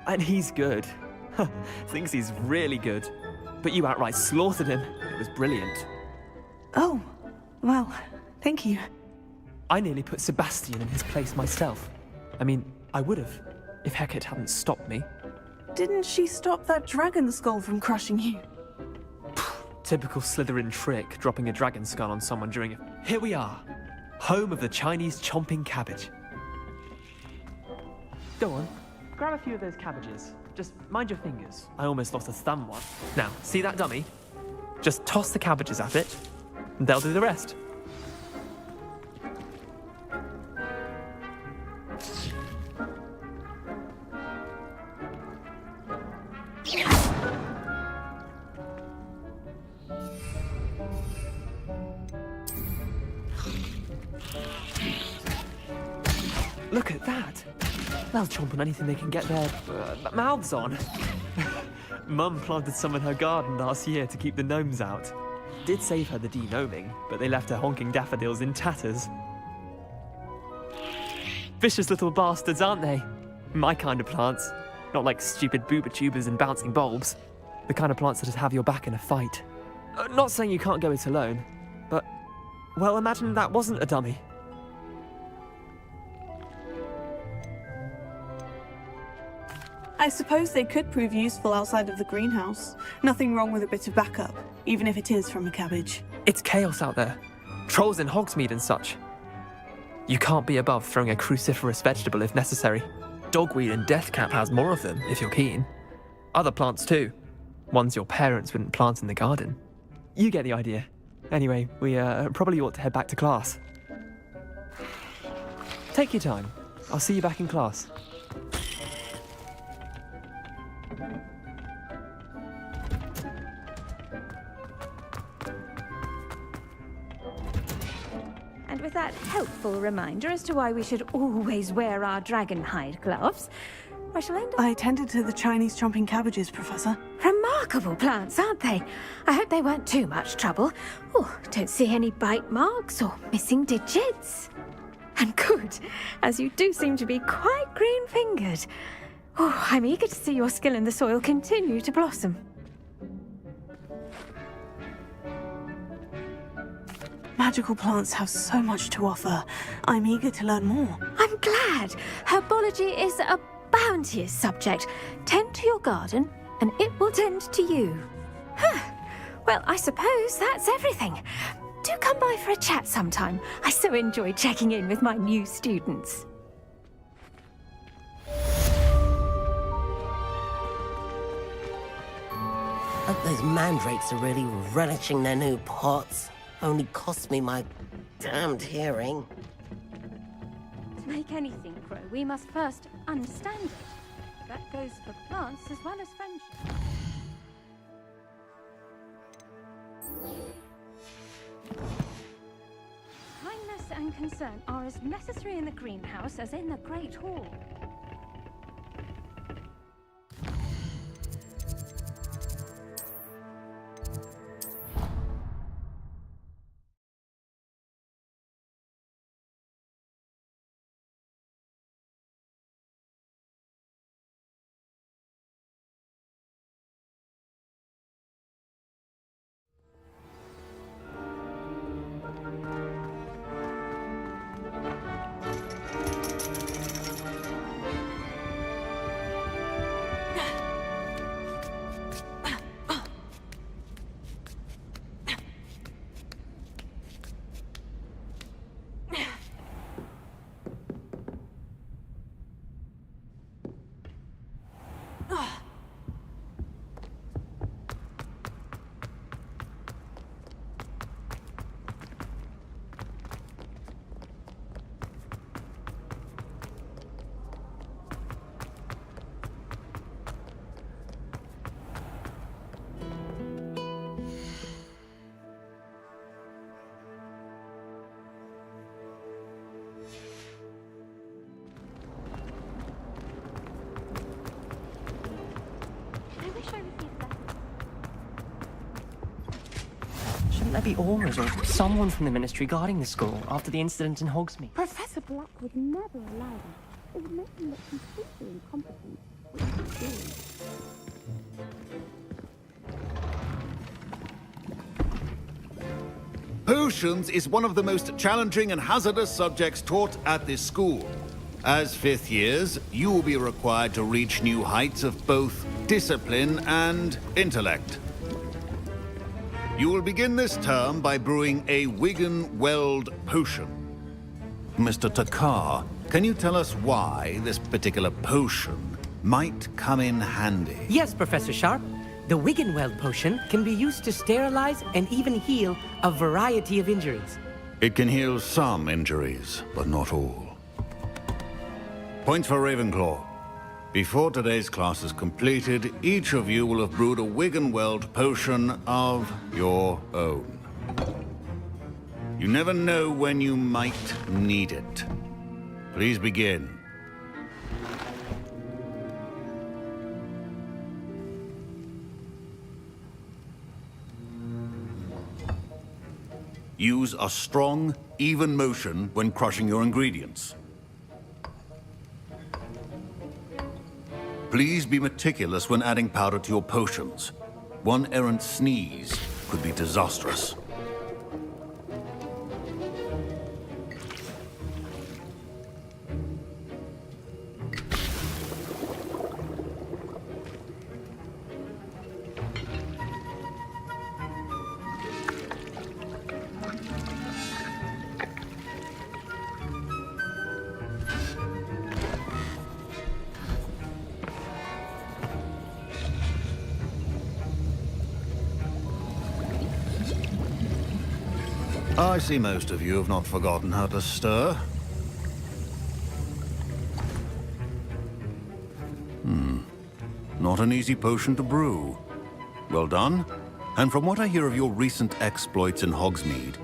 And he's good. Thinks he's really good. But you outright slaughtered him. It was brilliant. Oh, well, thank you. I nearly put Sebastian in his place myself. I mean, I would have, if Hecate hadn't stopped me. Didn't she stop that dragon skull from crushing you? Typical Slytherin trick, dropping a dragon skull on someone during a... Here we are, home of the Chinese chomping cabbage. Go on, grab a few of those cabbages. Just mind your fingers. I almost lost a thumb one. Now, see that dummy? Just toss the cabbages at it, and they'll do the rest. Look at that! They'll chomp on anything they can get their mouths on. Mum planted some in her garden last year to keep the gnomes out. Did save her the de-gnoming, but they left her honking daffodils in tatters. Vicious little bastards, aren't they? My kind of plants. Not like stupid booba tubers and bouncing bulbs. The kind of plants that'd have your back in a fight. Not saying you can't go it alone, but... well, imagine that wasn't a dummy. I suppose they could prove useful outside of the greenhouse. Nothing wrong with a bit of backup, even if it is from a cabbage. It's chaos out there. Trolls in Hogsmeade and such. You can't be above throwing a cruciferous vegetable if necessary. Dogweed and deathcap has more of them, if you're keen. Other plants too. Ones your parents wouldn't plant in the garden. You get the idea. Anyway, we probably ought to head back to class. Take your time. I'll see you back in class. And with that helpful reminder as to why we should always wear our dragon hide gloves, I shall end up... I tended to the Chinese chomping cabbages, Professor. Remarkable plants, aren't they? I hope they weren't too much trouble. Oh, don't see any bite marks or missing digits. And good, as you do seem to be quite green-fingered. Oh, I'm eager to see your skill in the soil continue to blossom. Magical plants have so much to offer. I'm eager to learn more. I'm glad. Herbology is a bounteous subject. Tend to your garden, and it will tend to you. Well, I suppose that's everything. Do come by for a chat sometime. I so enjoy checking in with my new students. Hope those mandrakes are really relishing their new pots. Only cost me my damned hearing. To make anything grow, we must first understand it. That goes for plants as well as friendship. Kindness and concern are as necessary in the greenhouse as in the Great Hall. Shouldn't there be aurors or someone from the ministry guarding the school after the incident in Hogsmeade? Professor Black would never allow that. It would make him look completely incompetent. Potions is one of the most challenging and hazardous subjects taught at this school. As fifth years, you will be required to reach new heights of both discipline and intellect. You will begin this term by brewing a Wigan-Weld potion. Mr. Takar, can you tell us why this particular potion might come in handy? Yes, Professor Sharp. The Wigan-Weld potion can be used to sterilize and even heal a variety of injuries. It can heal some injuries, but not all. Points for Ravenclaw. Before today's class is completed, each of you will have brewed a Wigan-Weld potion of your own. You never know when you might need it. Please begin. Use a strong, even motion when crushing your ingredients. Please be meticulous when adding powder to your potions. One errant sneeze could be disastrous. I see most of you have not forgotten how to stir. Not an easy potion to brew. Well done. And from what I hear of your recent exploits in Hogsmeade,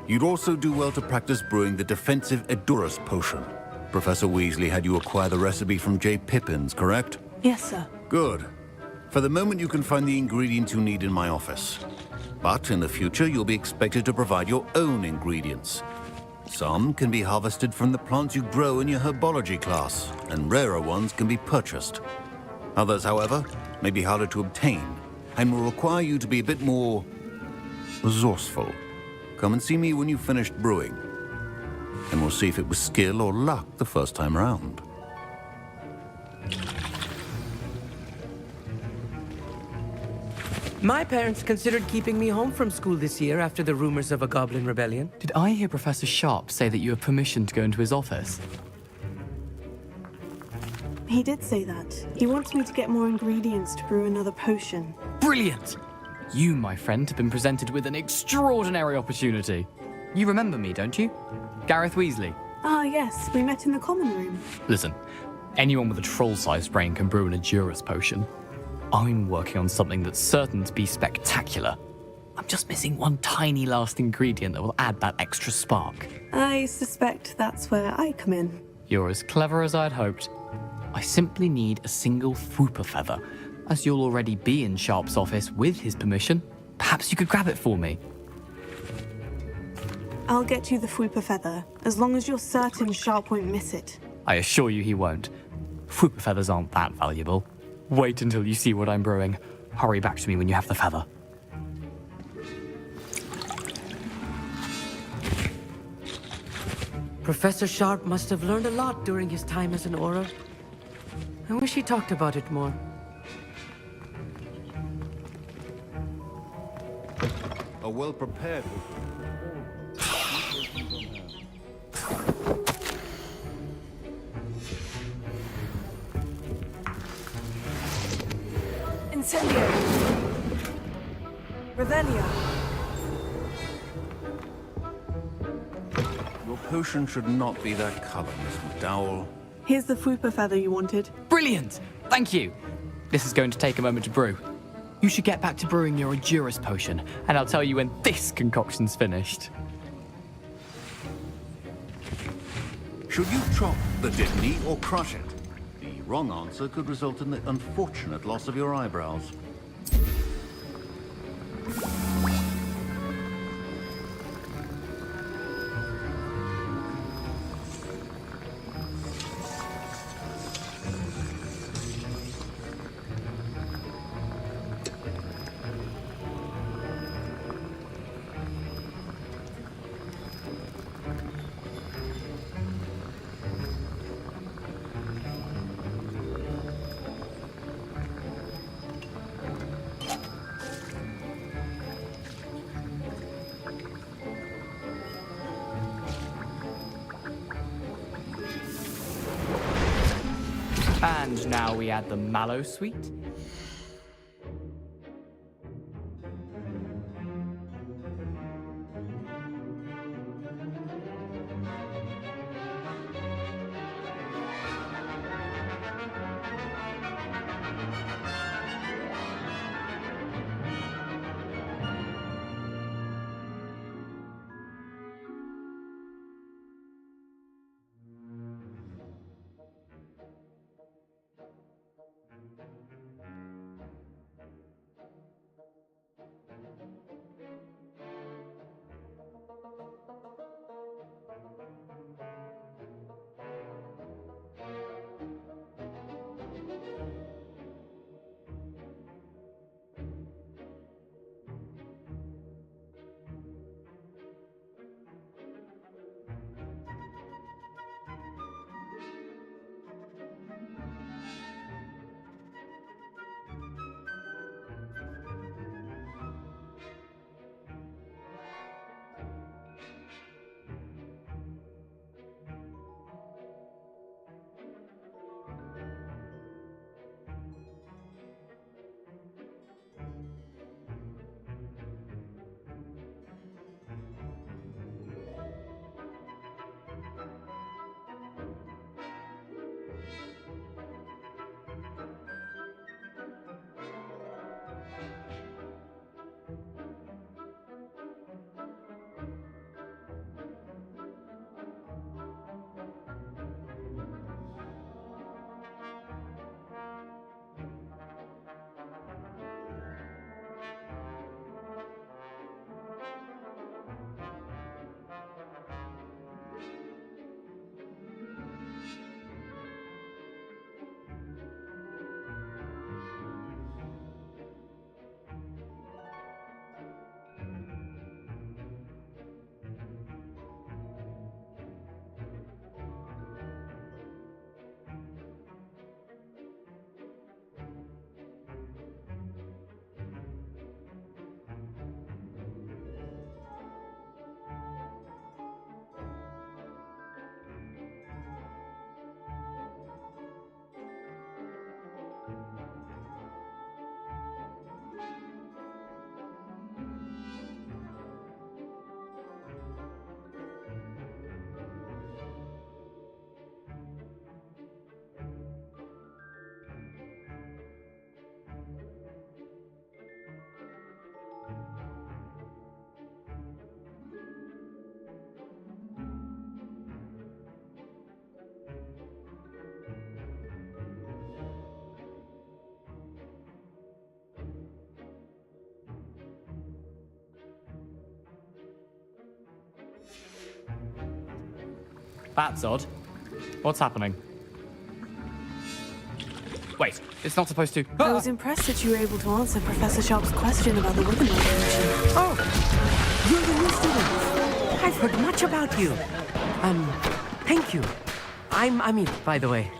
you'd also do well to practice brewing the defensive Edurus potion. Professor Weasley had you acquire the recipe from J. Pippin's, correct? Yes, sir. Good. For the moment, you can find the ingredients you need in my office. But in the future, you'll be expected to provide your own ingredients. Some can be harvested from the plants you grow in your herbology class, and rarer ones can be purchased. Others, however, may be harder to obtain, and will require you to be a bit more resourceful. Come and see me when you've finished brewing. And we'll see if it was skill or luck the first time round. My parents considered keeping me home from school this year after the rumors of a goblin rebellion. Did I hear Professor Sharp say that you have permission to go into his office? He did say that. He wants me to get more ingredients to brew another potion. Brilliant! You, my friend, have been presented with an extraordinary opportunity. You remember me, don't you? Gareth Weasley. Ah, yes, we met in the common room. Listen, anyone with a troll-sized brain can brew an Adurus potion. I'm working on something that's certain to be spectacular. I'm just missing one tiny last ingredient that will add that extra spark. I suspect that's where I come in. You're as clever as I'd hoped. I simply need a single Fwooper feather. As you'll already be in Sharp's office with his permission, perhaps you could grab it for me. I'll get you the Fwooper feather, as long as you're certain Sharp won't miss it. I assure you he won't. Fwooper feathers aren't that valuable. Wait until you see what I'm brewing. Hurry back to me when you have the feather. Professor Sharp must have learned a lot during his time as an Auror. I wish he talked about it more. A well-prepared... Incendio! Revelio! Your potion should not be that color, Miss McDowell. Here's the Fwooper feather you wanted. Brilliant! Thank you! This is going to take a moment to brew. You should get back to brewing your Adurus potion, and I'll tell you when this concoction's finished. Should you chop the Dittany or crush it? The wrong answer could result in the unfortunate loss of your eyebrows. And now we add the mallow sweet. That's odd. What's happening? Wait, it's not supposed to... I was impressed that you were able to answer Professor Sharp's question about the Wickenweld potion. Oh, you're the new student. I've heard much about you. Thank you. I'm Amit, by the way.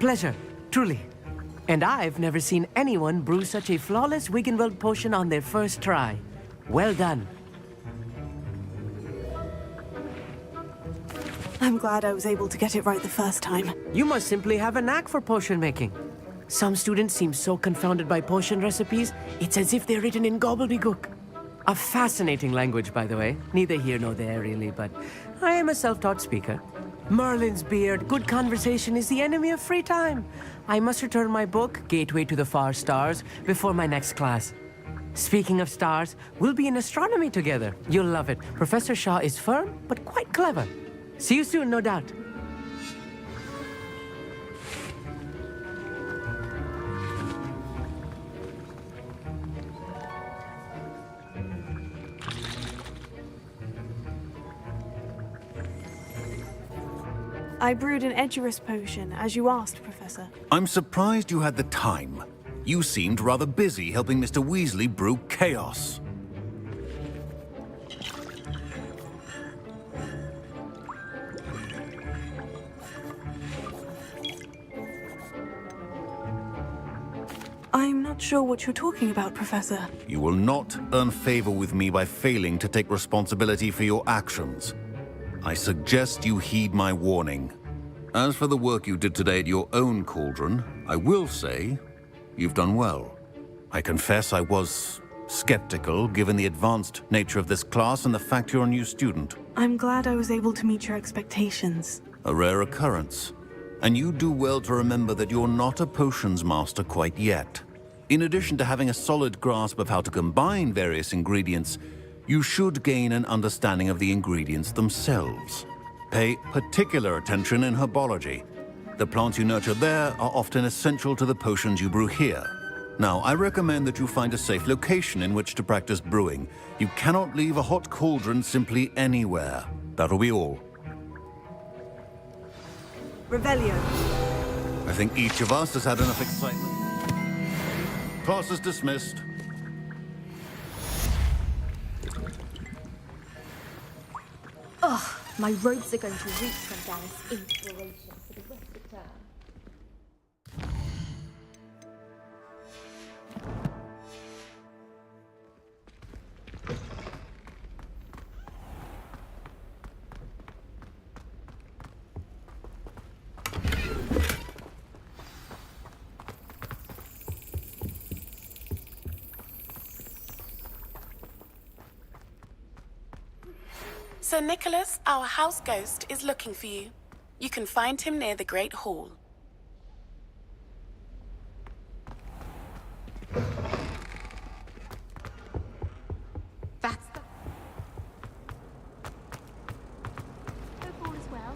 Pleasure, truly. And I've never seen anyone brew such a flawless Wiggenweld potion on their first try. Well done. I'm glad I was able to get it right the first time. You must simply have a knack for potion making. Some students seem so confounded by potion recipes, it's as if they're written in gobbledygook. A fascinating language, by the way. Neither here nor there, really, but I am a self-taught speaker. Merlin's beard, good conversation is the enemy of free time. I must return my book, Gateway to the Far Stars, before my next class. Speaking of stars, we'll be in astronomy together. You'll love it. Professor Shaw is firm, but quite clever. See you soon, no doubt. I brewed an Edurus potion, as you asked, Professor. I'm surprised you had the time. You seemed rather busy helping Mr. Weasley brew chaos. I'm not sure what you're talking about, Professor. You will not earn favor with me by failing to take responsibility for your actions. I suggest you heed my warning. As for the work you did today at your own cauldron, I will say you've done well. I confess I was skeptical, given the advanced nature of this class and the fact you're a new student. I'm glad I was able to meet your expectations. A rare occurrence. And you do well to remember that you're not a potions master quite yet. In addition to having a solid grasp of how to combine various ingredients, you should gain an understanding of the ingredients themselves. Pay particular attention in herbology. The plants you nurture there are often essential to the potions you brew here. Now, I recommend that you find a safe location in which to practice brewing. You cannot leave a hot cauldron simply anywhere. That'll be all. Revelio. I think each of us has had enough excitement. Class is dismissed. Ugh, my robes are going to reek from Dan's inspiration for the rest of the term. Sir Nicholas, our house ghost, is looking for you. You can find him near the Great Hall. That's the... Hope all is well.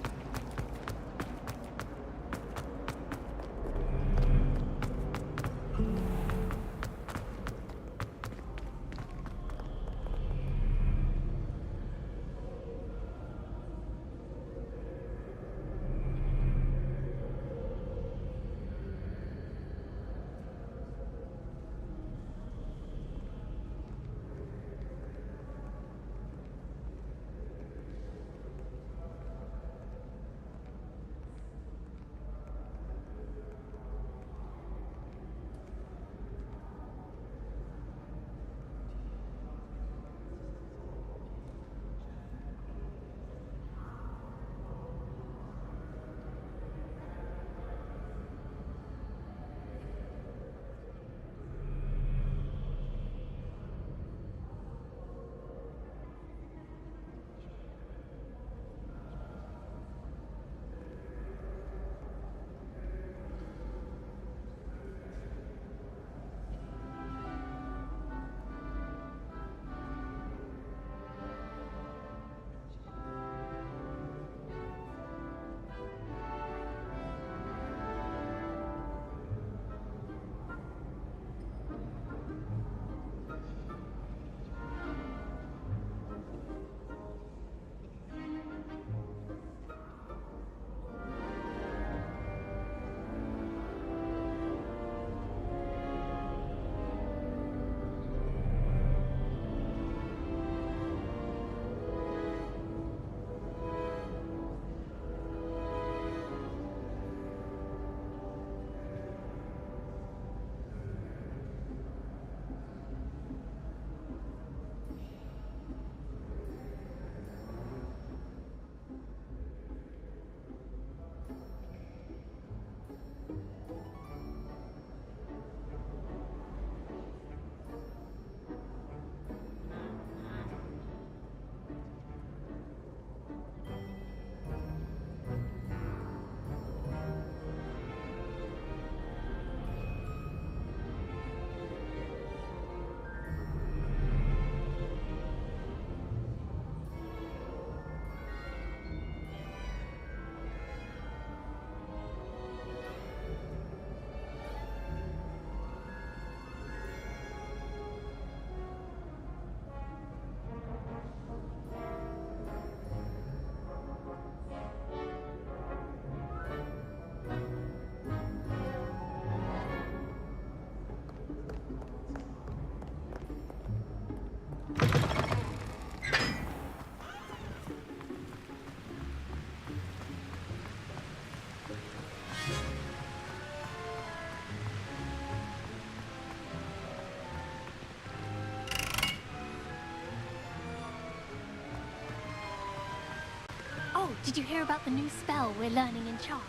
Did you hear about the new spell we're learning in Charles?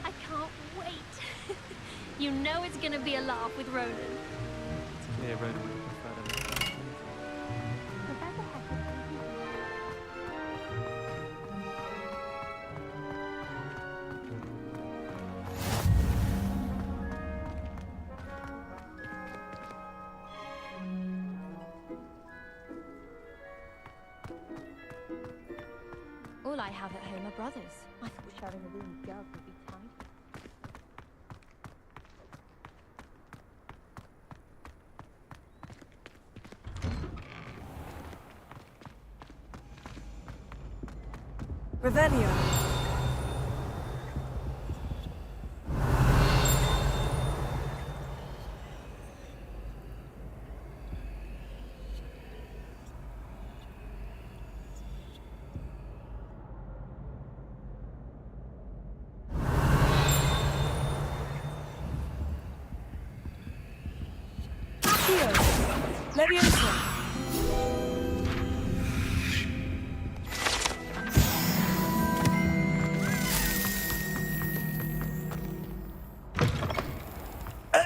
I can't wait. You know it's gonna be a laugh with Ronan. Yeah, Ronan would prefer them. All I have at home are brothers. I thought sharing a room with girls would be tidy. Revelio. Leviosa.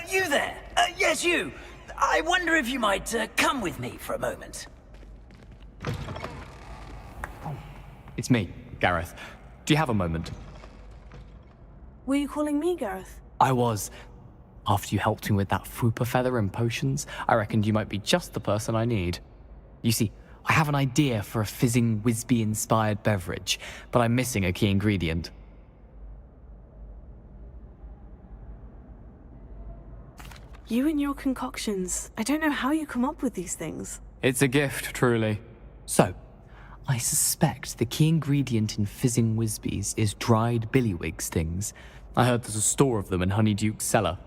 You there? Yes, you. I wonder if you might come with me for a moment. It's me, Gareth. Do you have a moment? Were you calling me, Gareth? I was. After you helped me with that fupa feather and potions, I reckoned you might be just the person I need. You see, I have an idea for a fizzing Whizbee-inspired beverage, but I'm missing a key ingredient. You and your concoctions. I don't know how you come up with these things. It's a gift, truly. So, I suspect the key ingredient in fizzing Whizbees is dried billywig stings. I heard there's a store of them in Honeyduke's cellar.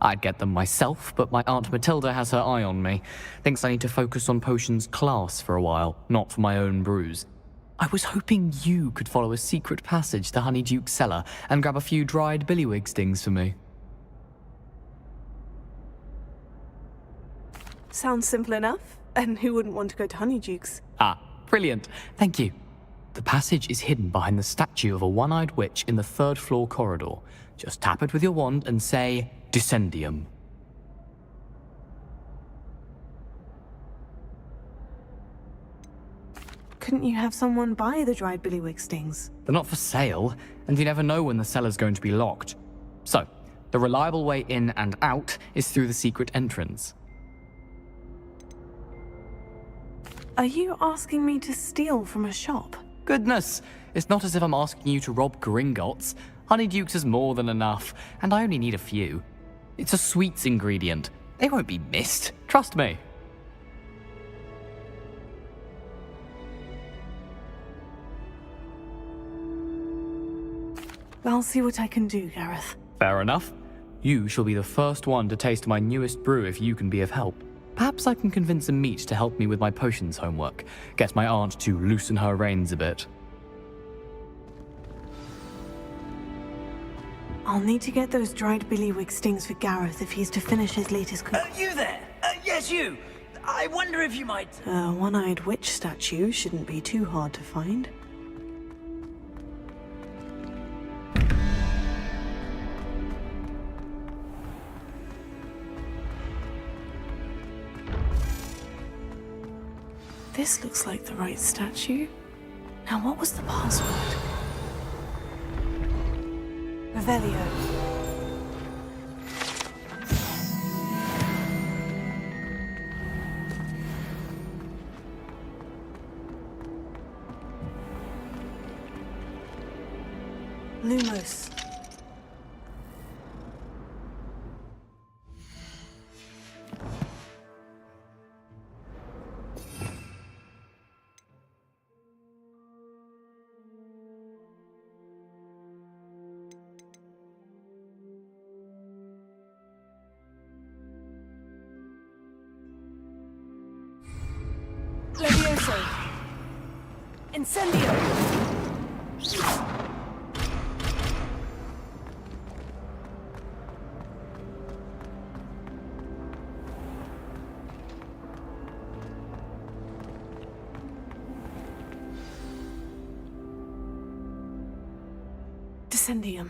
I'd get them myself, but my Aunt Matilda has her eye on me. Thinks I need to focus on potions class for a while, not for my own brews. I was hoping you could follow a secret passage to Honeyduke's cellar and grab a few dried billywig stings for me. Sounds simple enough. And who wouldn't want to go to Honeyduke's? Ah, brilliant. Thank you. The passage is hidden behind the statue of a one-eyed witch in the third-floor corridor. Just tap it with your wand and say, Descendium. Couldn't you have someone buy the dried billywig stings? They're not for sale, and you never know when the cellar's going to be locked. So, the reliable way in and out is through the secret entrance. Are you asking me to steal from a shop? Goodness, it's not as if I'm asking you to rob Gringotts. Honeyduke's is more than enough, and I only need a few. It's a sweets ingredient. They won't be missed, trust me. I'll see what I can do, Gareth. Fair enough. You shall be the first one to taste my newest brew if you can be of help. Perhaps I can convince a meat to help me with my potions homework. Get my aunt to loosen her reins a bit. I'll need to get those dried billywig stings for Gareth if he's to finish his latest You there? Yes, you. I wonder if you might... A one-eyed witch statue shouldn't be too hard to find. This looks like the right statue. Now, what was the password? Revelio. Lumos. Levioso. Incendio. Incendium.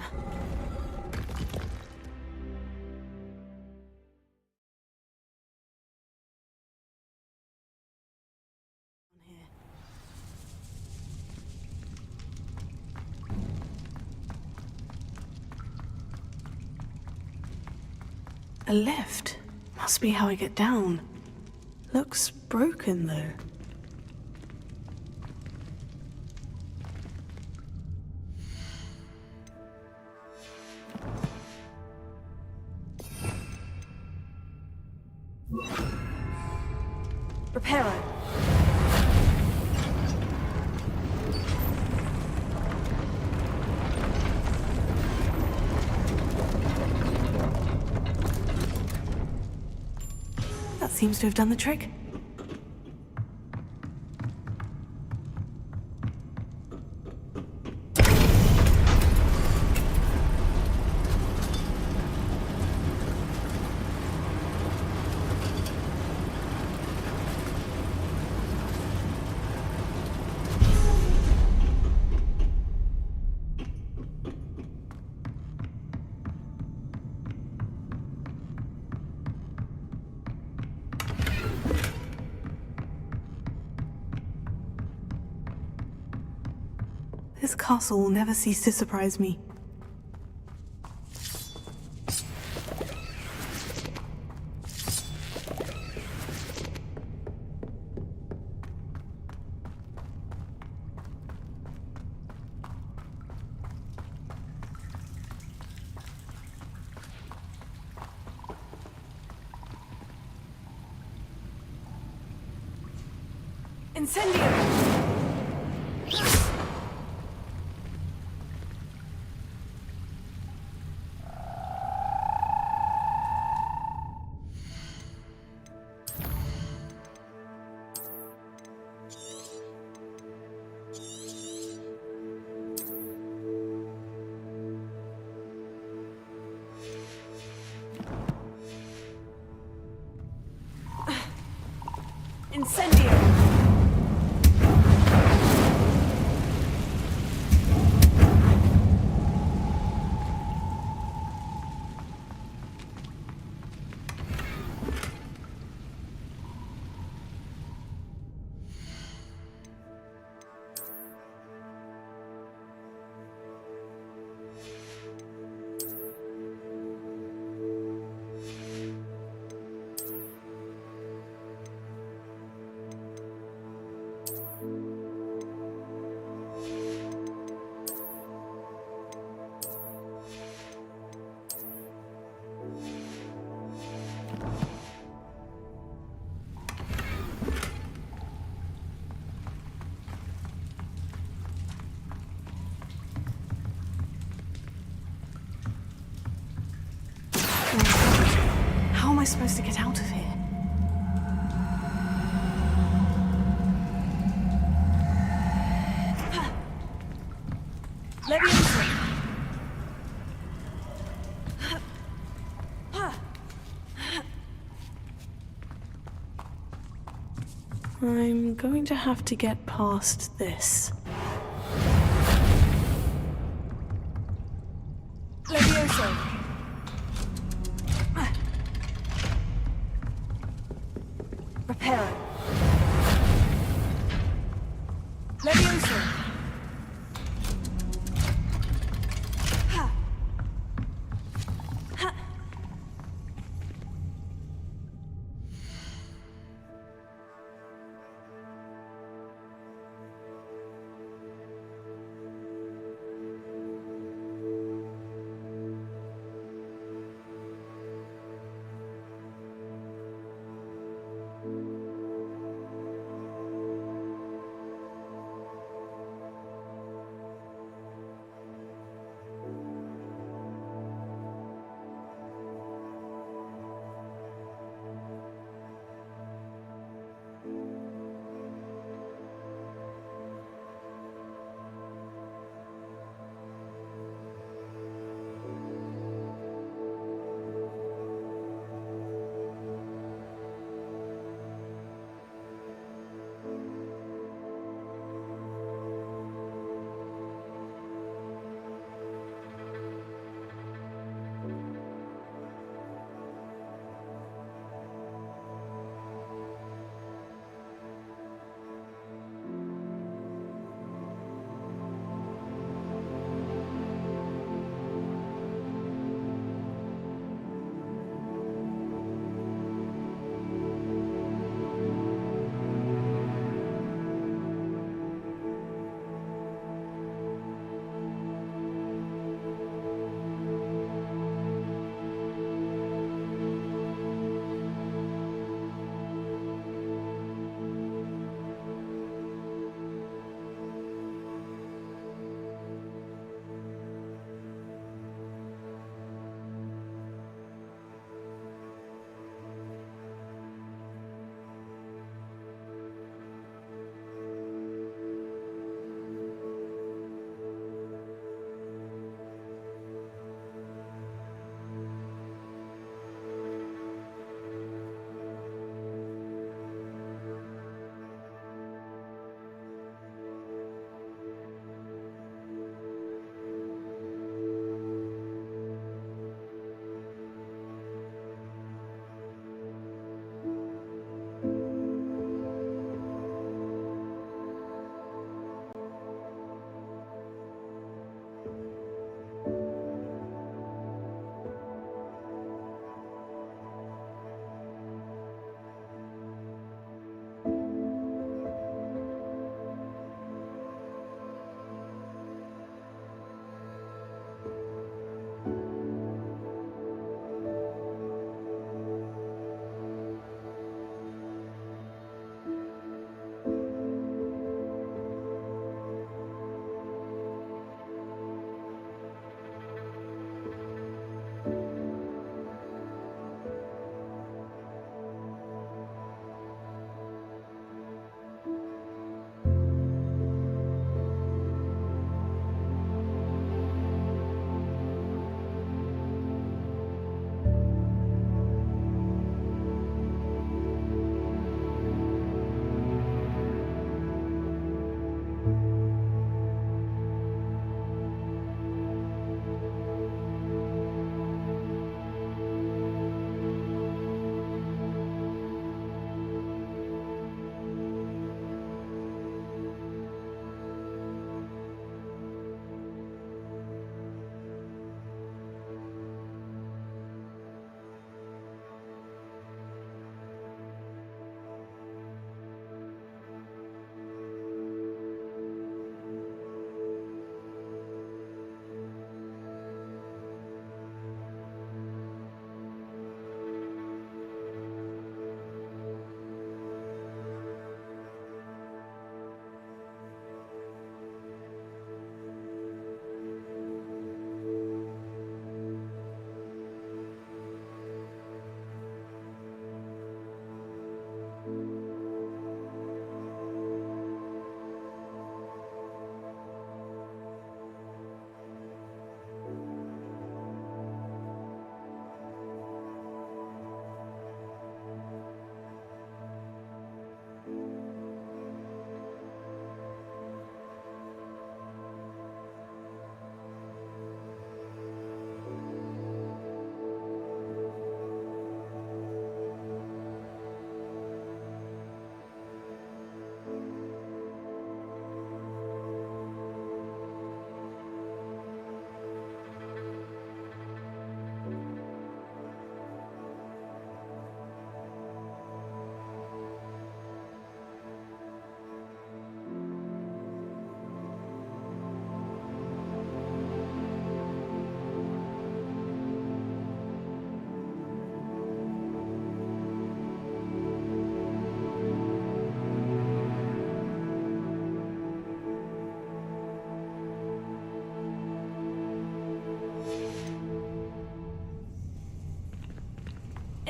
A lift. Must be how I get down. Looks broken, though. Reparo. That seems to have done the trick. This castle will never cease to surprise me. Incendio! Incendio! How am I supposed to get out of here? Leviosa! I'm going to have to get past this. Leviosa! Reparo. Leviosa!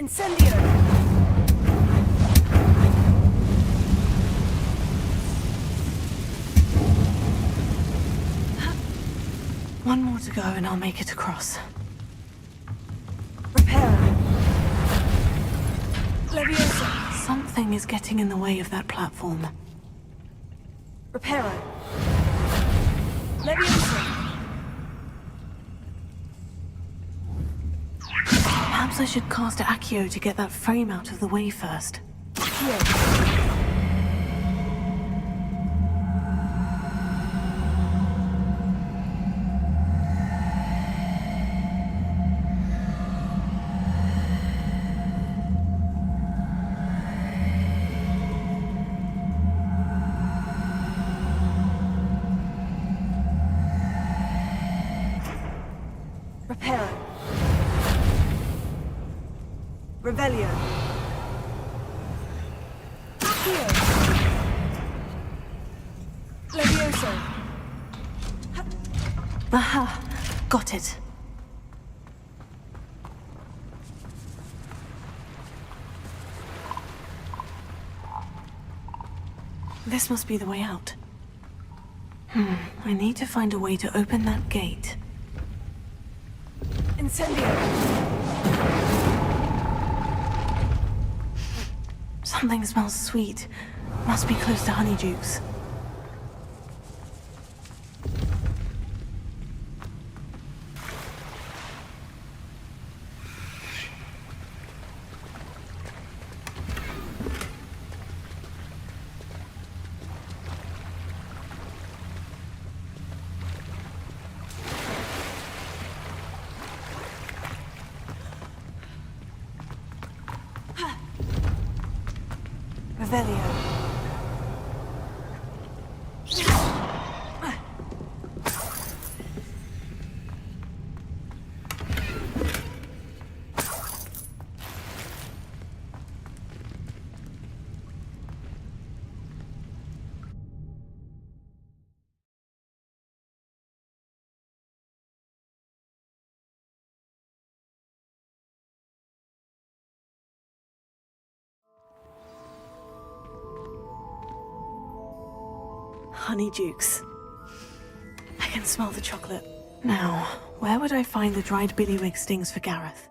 Incendio! One more to go and I'll make it across. Reparo. Leviosa. Something is getting in the way of that platform. Reparo. Leviosa. Perhaps I should cast Accio to get that frame out of the way first. Reparo. Revelio. Accio. Levioso. Aha! Got it. This must be the way out. I need to find a way to open that gate. Incendio. Something smells sweet. Must be close to Honeydukes. Revelio. Honeydukes. I can smell the chocolate. Now, where would I find the dried billywig stings for Gareth?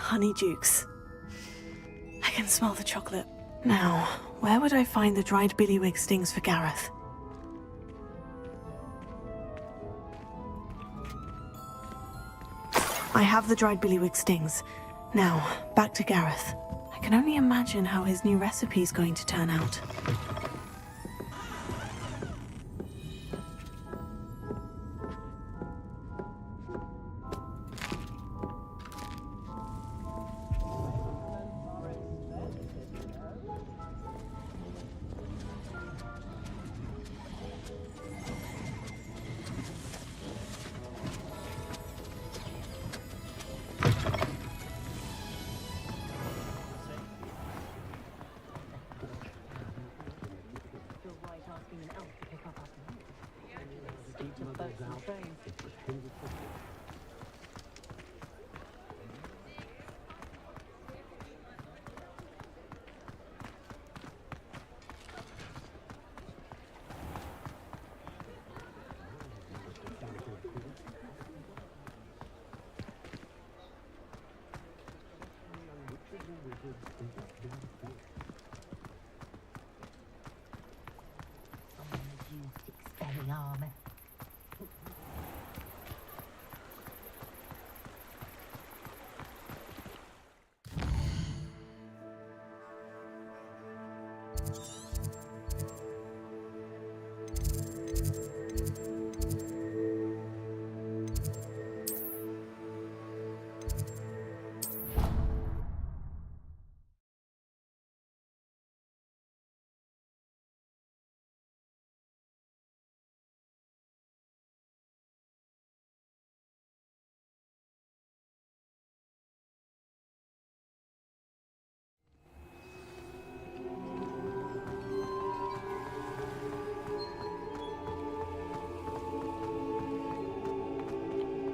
honeydukes. I can smell the chocolate. Now, where would I find the dried billywig stings for Gareth? I have the dried billywig stings. Now, back to Gareth. I can only imagine how his new recipe is going to turn out.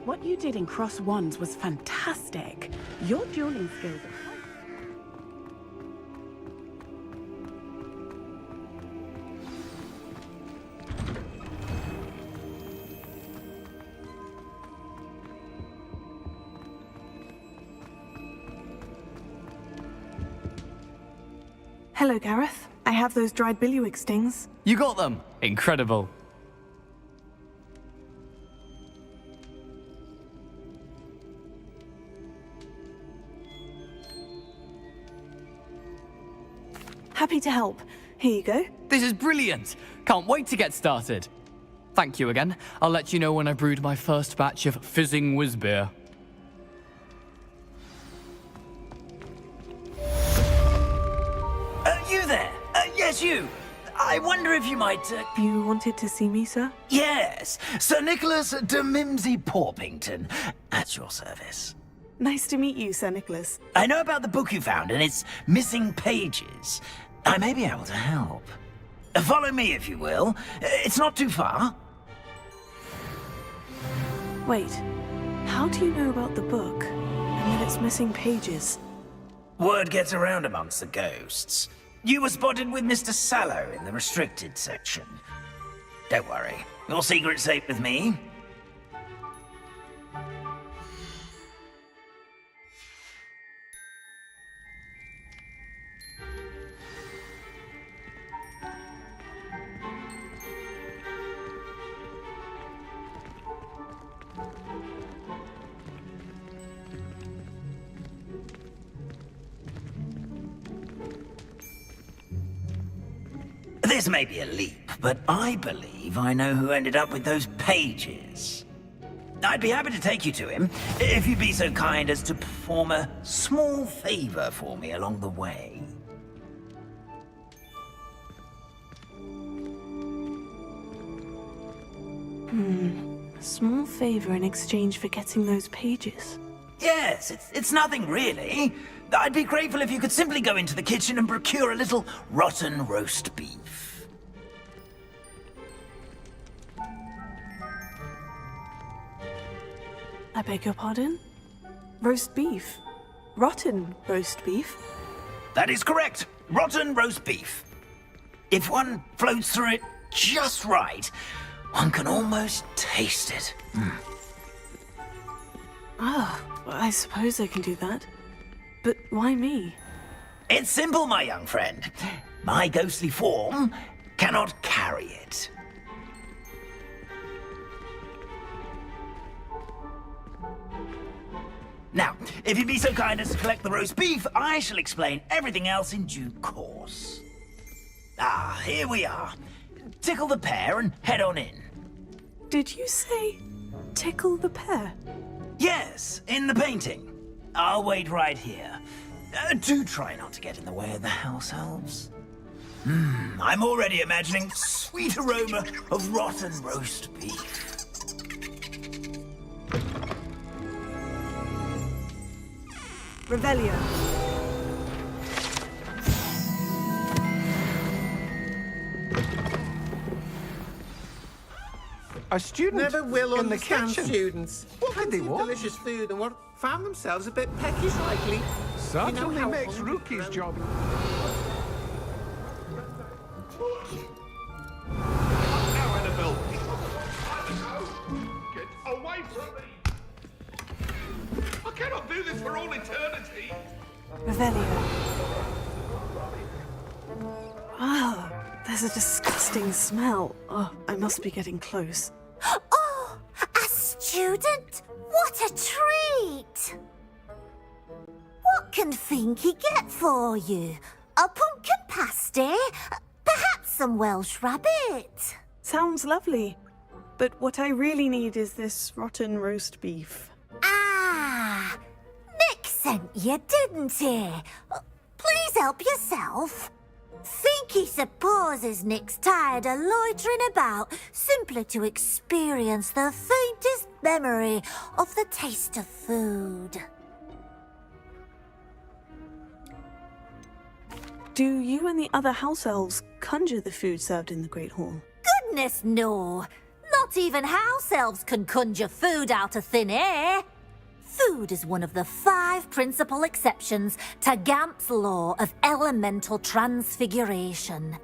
What you did in Cross Wands was fantastic. Your dueling skills are Hello, Gareth. I have those dried billywig stings. You got them! Incredible. Happy to help. Here you go. This is brilliant! Can't wait to get started. Thank you again. I'll let you know when I brewed my first batch of fizzing whiz-beer. You there? Yes, you. I wonder if you might... You wanted to see me, sir? Yes, Sir Nicholas de Mimsy Porpington, at your service. Nice to meet you, Sir Nicholas. I know about the book you found and its missing pages. I may be able to help. Follow me, if you will. It's not too far. Wait, how do you know about the book and that it's missing pages? Word gets around amongst the ghosts. You were spotted with Mr. Sallow in the restricted section. Don't worry, your secret's safe with me. This may be a leap, but I believe I know who ended up with those pages. I'd be happy to take you to him, if you'd be so kind as to perform a small favor for me along the way. A small favor in exchange for getting those pages. Yes, it's nothing really. I'd be grateful if you could simply go into the kitchen and procure a little rotten roast beef. I beg your pardon? Roast beef? Rotten roast beef? That is correct. Rotten roast beef. If one floats through it just right, one can almost taste it. Ah, I suppose I can do that. But why me? It's simple, my young friend. My ghostly form cannot carry it. Now, if you'd be so kind as to collect the roast beef, I shall explain everything else in due course. Ah, here we are. Tickle the pear and head on in. Did you say tickle the pear? Yes, in the painting. I'll wait right here. Do try not to get in the way of the house elves. I'm already imagining sweet aroma of rotten roast beef. Revelio. A student Never will in the understand kitchen. students. What did they Fancy want? delicious food and what found themselves a bit peckish likely. Certainly how makes hungry Rookie's grown- job. Now, Annabelle. Get away from me! I cannot do this for all eternity. Revelio. Wow, there's a disgusting smell. Oh, I must be getting close. Oh, a student? What a treat! What can Finky get for you? A pumpkin pasty? Perhaps some Welsh rabbit? Sounds lovely. But what I really need is this rotten roast beef. Ah, Nick sent you, didn't he? Please help yourself. Finky supposes Nick's tired of loitering about simply to experience the faintest memory of the taste of food. Do you and the other house elves conjure the food served in the Great Hall? Goodness, no. Not even house elves can conjure food out of thin air. Food is one of the 5 principal exceptions to Gamp's law of elemental transfiguration.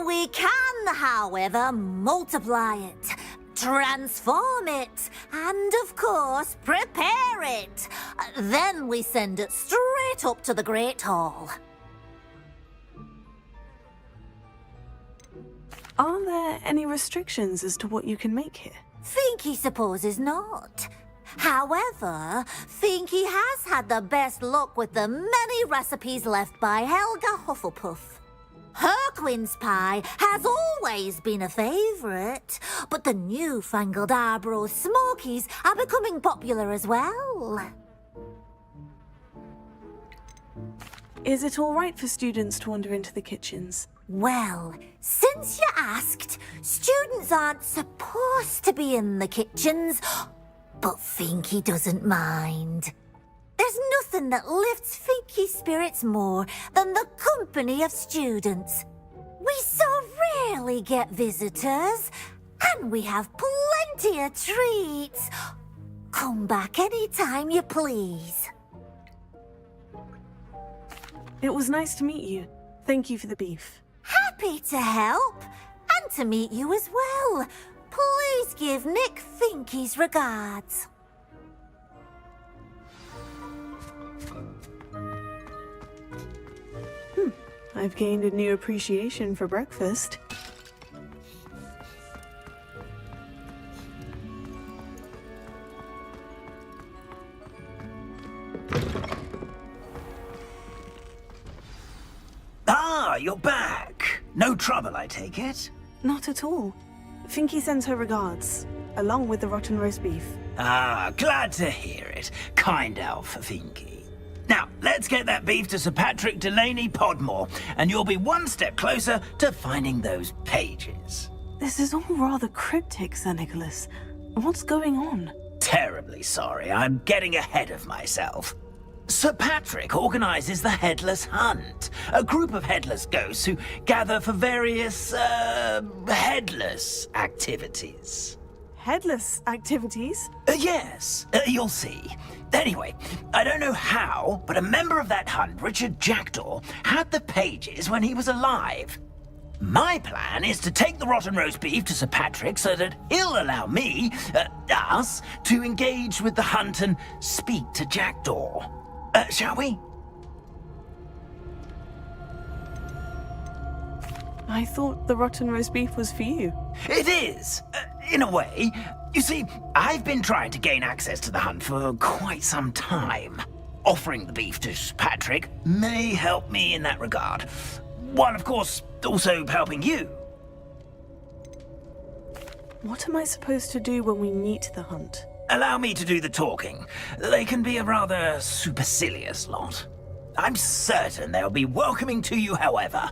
We can, however, multiply it, transform it, and of course, prepare it. Then we send it straight up to the Great Hall. Are there any restrictions as to what you can make here? Finky supposes not. However, Finky has had the best luck with the many recipes left by Helga Hufflepuff. Her quince pie has always been a favourite, but the newfangled Arbroath Smokies are becoming popular as well. Is it all right for students to wander into the kitchens? Well, since you asked, students aren't supposed to be in the kitchens, but Finky doesn't mind. There's nothing that lifts Finky's spirits more than the company of students. We so rarely get visitors, and we have plenty of treats. Come back any time you please. It was nice to meet you. Thank you for the beef. Happy to help, and to meet you as well. Please give Nick Finky's regards. I've gained a new appreciation for breakfast. Ah, you're back. No trouble, I take it? Not at all. Finky sends her regards, along with the rotten roast beef. Ah, glad to hear it. Kind elf, Finky. Now, let's get that beef to Sir Patrick Delaney Podmore, and you'll be one step closer to finding those pages. This is all rather cryptic, Sir Nicholas. What's going on? Terribly sorry, I'm getting ahead of myself. Sir Patrick organizes the Headless Hunt, a group of headless ghosts who gather for various, headless activities. Headless activities? Yes, you'll see. Anyway, I don't know how, but a member of that hunt, Richard Jackdaw, had the pages when he was alive. My plan is to take the rotten roast beef to Sir Patrick so that he'll allow me, us, to engage with the hunt and speak to Jackdaw. Shall we? I thought the rotten roast beef was for you. It is, in a way. You see, I've been trying to gain access to the hunt for quite some time. Offering the beef to Sir Patrick may help me in that regard. While, of course, also helping you. What am I supposed to do when we meet the hunt? Allow me to do the talking. They can be a rather supercilious lot. I'm certain they'll be welcoming to you, however,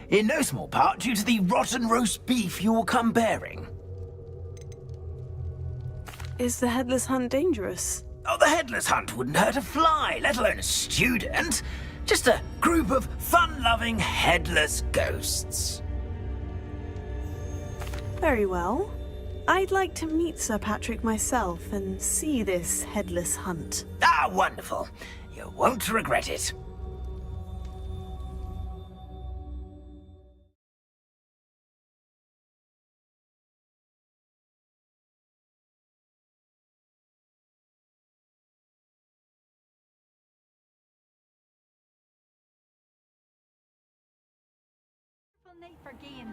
in no small part due to the rotten roast beef you will come bearing. Is the headless hunt dangerous? Oh, the headless hunt wouldn't hurt a fly, let alone a student. Just a group of fun-loving headless ghosts. Very well. I'd like to meet Sir Patrick myself and see this headless hunt. Ah, wonderful. You won't regret it. Night for games.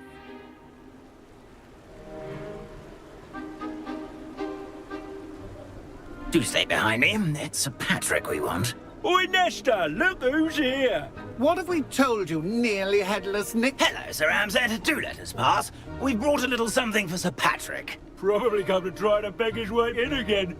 Do stay behind me. It's Sir Patrick we want. Oi, Nesta, look who's here. What have we told you, nearly headless Nick? Hello, Sir Ramsed. Do let us pass. We've brought a little something for Sir Patrick. Probably come to try to beg his way in again.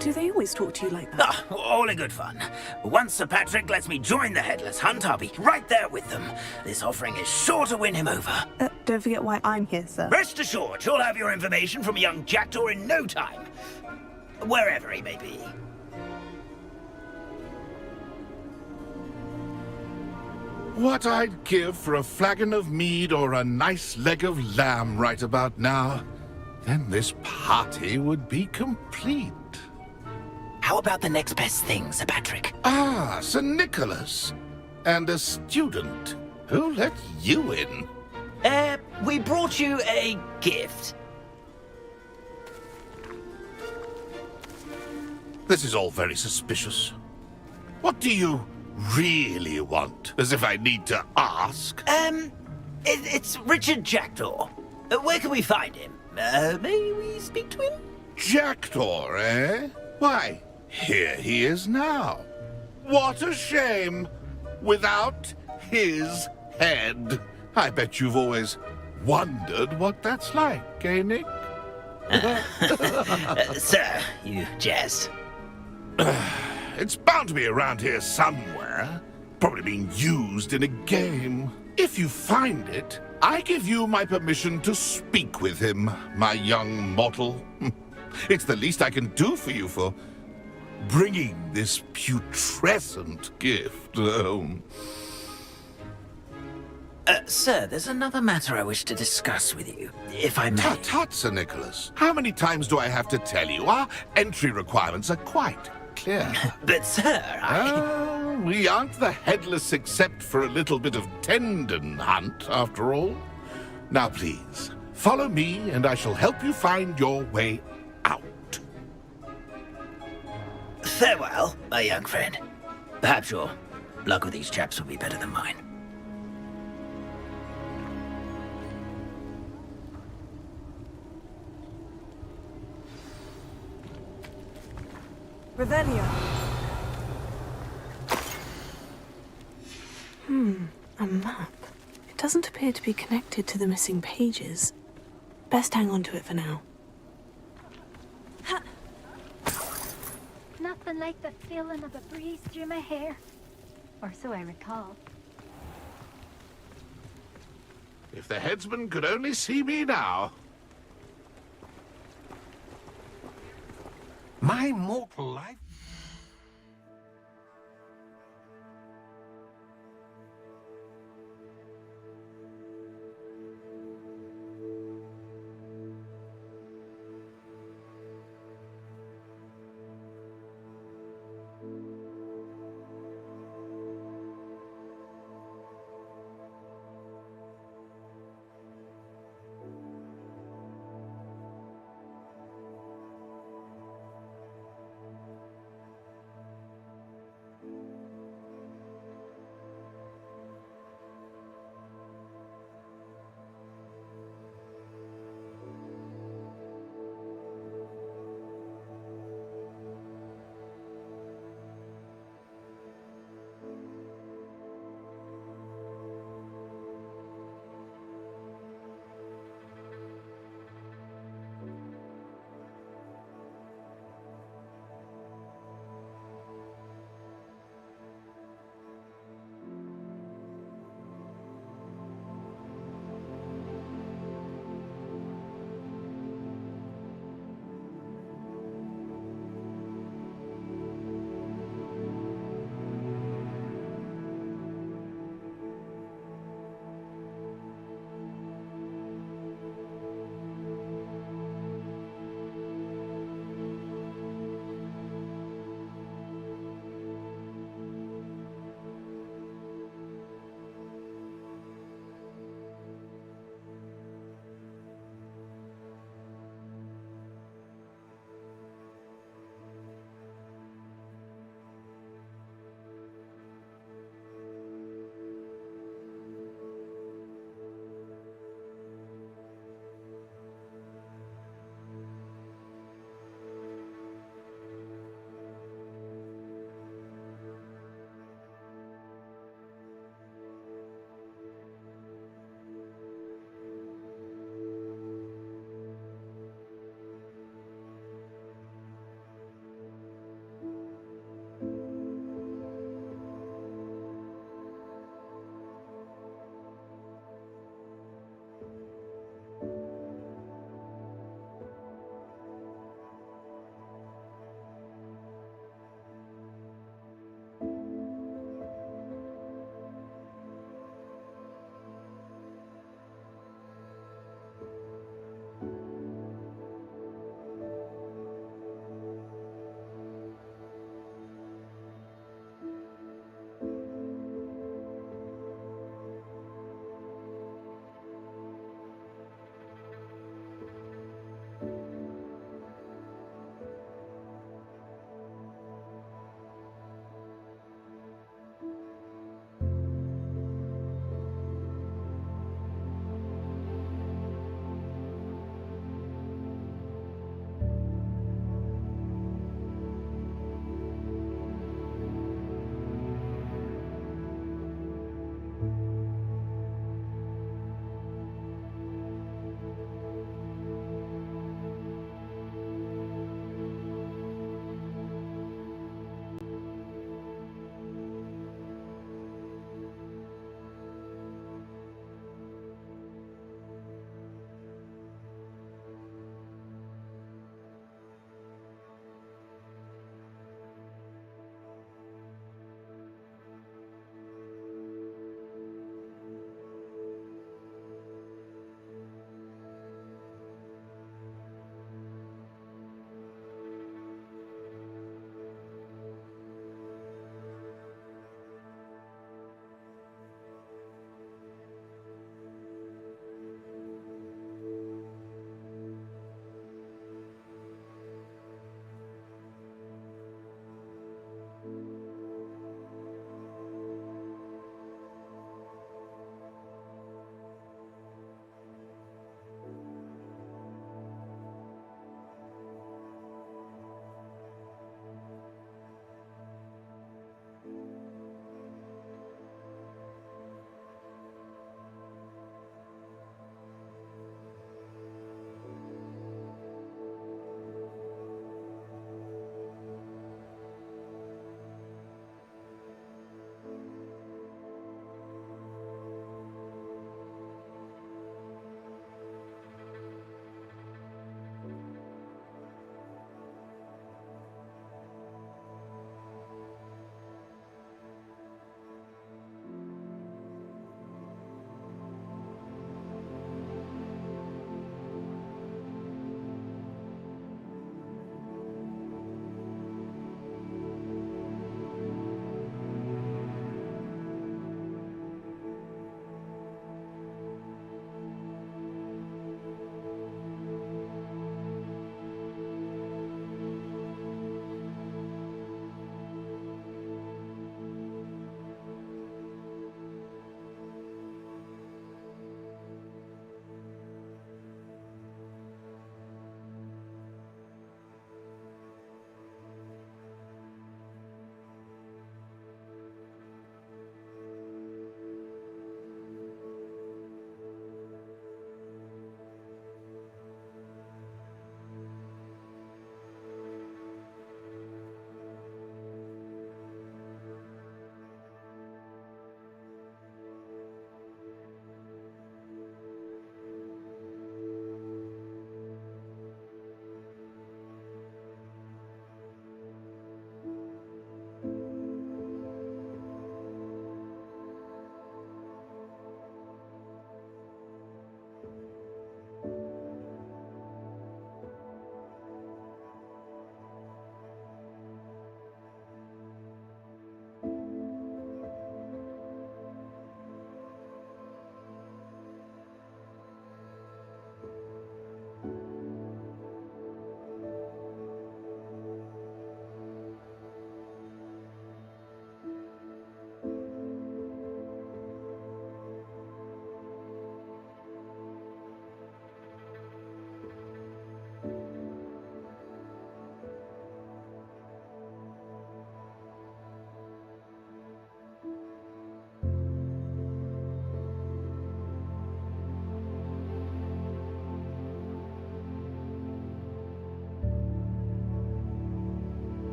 Do they always talk to you like that? Ah, all in good fun. Once Sir Patrick lets me join the headless hunt, I'll be right there with them. This offering is sure to win him over. Don't forget why I'm here, sir. Rest assured, you'll have your information from a young jackdaw in no time. Wherever he may be. What I'd give for a flagon of mead or a nice leg of lamb right about now. Then this party would be complete. How about the next best thing, Sir Patrick? Ah, Sir Nicholas. And a student. Who let you in? We brought you a gift. This is all very suspicious. What do you really want? As if I need to ask. It's Richard Jackdaw. Where can we find him? May we speak to him? Jackdaw, eh? Why, here he is now. What a shame. Without his head. I bet you've always wondered what that's like, eh, Nick? Sir, you jest. It's bound to be around here somewhere. Probably being used in a game. If you find it, I give you my permission to speak with him, my young mortal. It's the least I can do for you for bringing this putrescent gift home. Sir, there's another matter I wish to discuss with you, if I may. Tut, Sir Nicholas. How many times do I have to tell you? Our entry requirements are quite clear. But, sir, we aren't the headless except for a little bit of tendon hunt, after all. Now, please, follow me, and I shall help you find your way out. Farewell, my young friend. Perhaps your luck with these chaps will be better than mine. Revelio. A map. It doesn't appear to be connected to the missing pages. Best hang on to it for now. Nothing like the feeling of a breeze through my hair. Or so I recall. If the headsman could only see me now. My mortal life.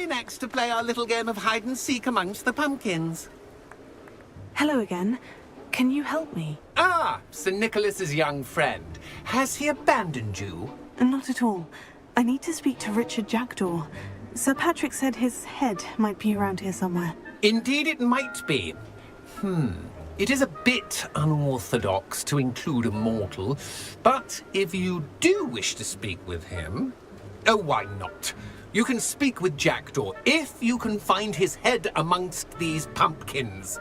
me next to play our little game of hide and seek amongst the pumpkins. Hello again. Can you help me? Ah, Sir Nicholas's young friend. Has he abandoned you? Not at all. I need to speak to Richard Jackdaw. Sir Patrick said his head might be around here somewhere. Indeed it might be. It is a bit unorthodox to include a mortal, but if you do wish to speak with him... Oh, why not? You can speak with Jackdaw if you can find his head amongst these pumpkins.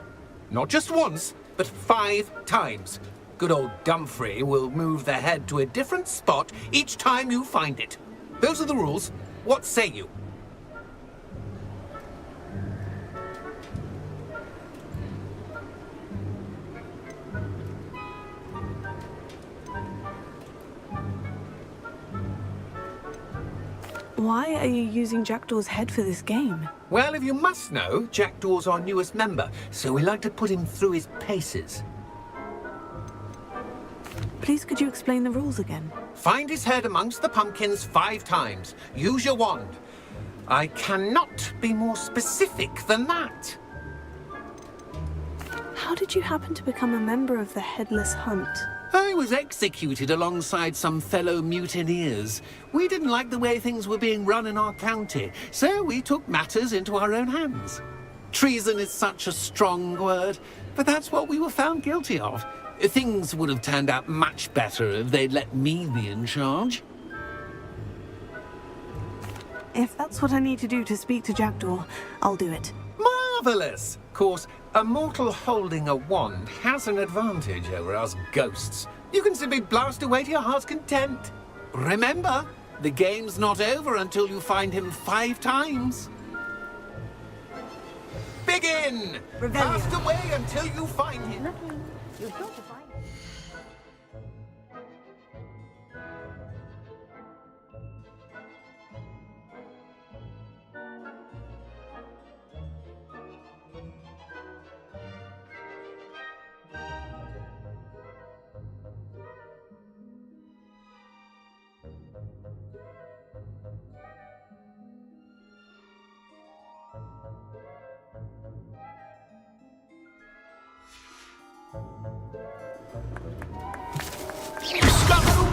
Not just once, but 5 times. Good old Dumfrey will move the head to a different spot each time you find it. Those are the rules. What say you? Why are you using Jackdaw's head for this game? Well, if you must know, Jackdaw's our newest member, so we like to put him through his paces. Please could you explain the rules again? Find his head amongst the pumpkins 5 times. Use your wand. I cannot be more specific than that. How did you happen to become a member of the Headless Hunt? I was executed alongside some fellow mutineers. We didn't like the way things were being run in our county, so we took matters into our own hands. Treason is such a strong word, but that's what we were found guilty of. Things would have turned out much better if they'd let me be in charge. If that's what I need to do to speak to Jackdaw, I'll do it. Marvellous! Of course, a mortal holding a wand has an advantage over us ghosts. You can simply blast away to your heart's content. Remember, the game's not over until you find him 5 times. Begin! Blast away until you find him. You're sure to find it.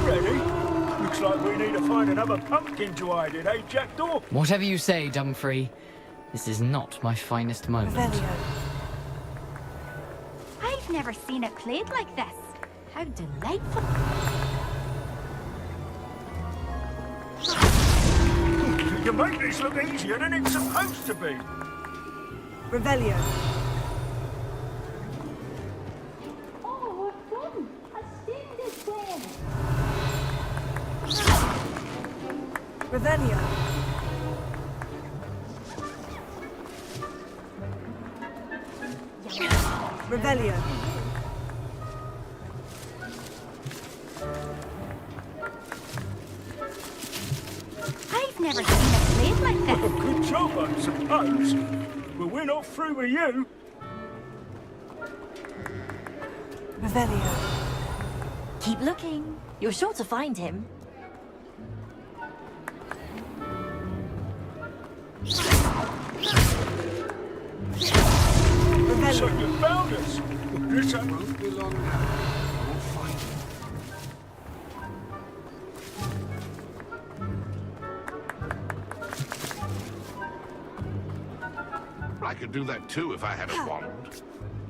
Already? Looks like we need to find another pumpkin to hide in, eh, Jackdaw? Whatever you say, Dumfrey. This is not my finest moment. I've never seen it played like this. How delightful. You make this look easier than it's supposed to be. Revelio. Oh, fun! A sting this plan. Revelio. Revelio. I've never seen it played like this. Well, good job, I suppose. But we're not through with you. Revelio. Keep looking. You're sure to find him. So you found us. This won't be long now. We'll find you. I could do that too if I had a wand.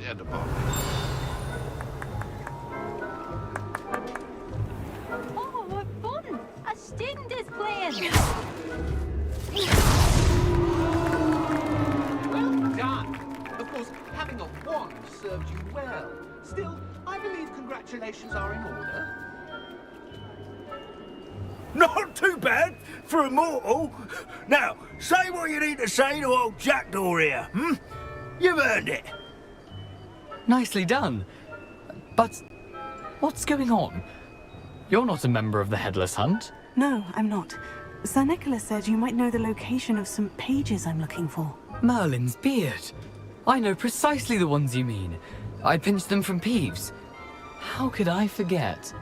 And a bow. Oh, what fun! A student is playing. Well done. Of course, having a wand served you well. Still, I believe congratulations are in order. Not too bad for a mortal. Now, say what you need to say to old Jackdaw here, hmm? You've earned it. Nicely done. But what's going on? You're not a member of the Headless Hunt. No, I'm not. Sir Nicholas said you might know the location of some pages I'm looking for. Merlin's beard. I know precisely the ones you mean. I pinched them from Peeves. How could I forget?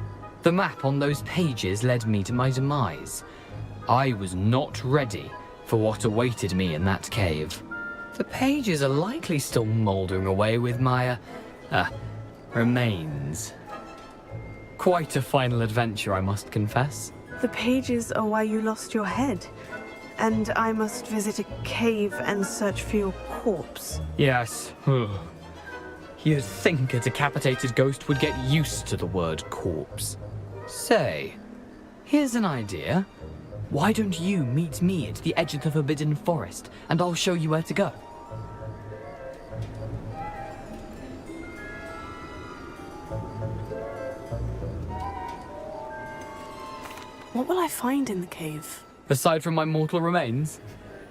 The map on those pages led me to my demise. I was not ready for what awaited me in that cave. The pages are likely still mouldering away with my, remains. Quite a final adventure, I must confess. The pages are why you lost your head, and I must visit a cave and search for your corpse. Yes. You'd think a decapitated ghost would get used to the word corpse. Say, here's an idea. Why don't you meet me at the edge of the Forbidden Forest, and I'll show you where to go? What will I find in the cave? Aside from my mortal remains?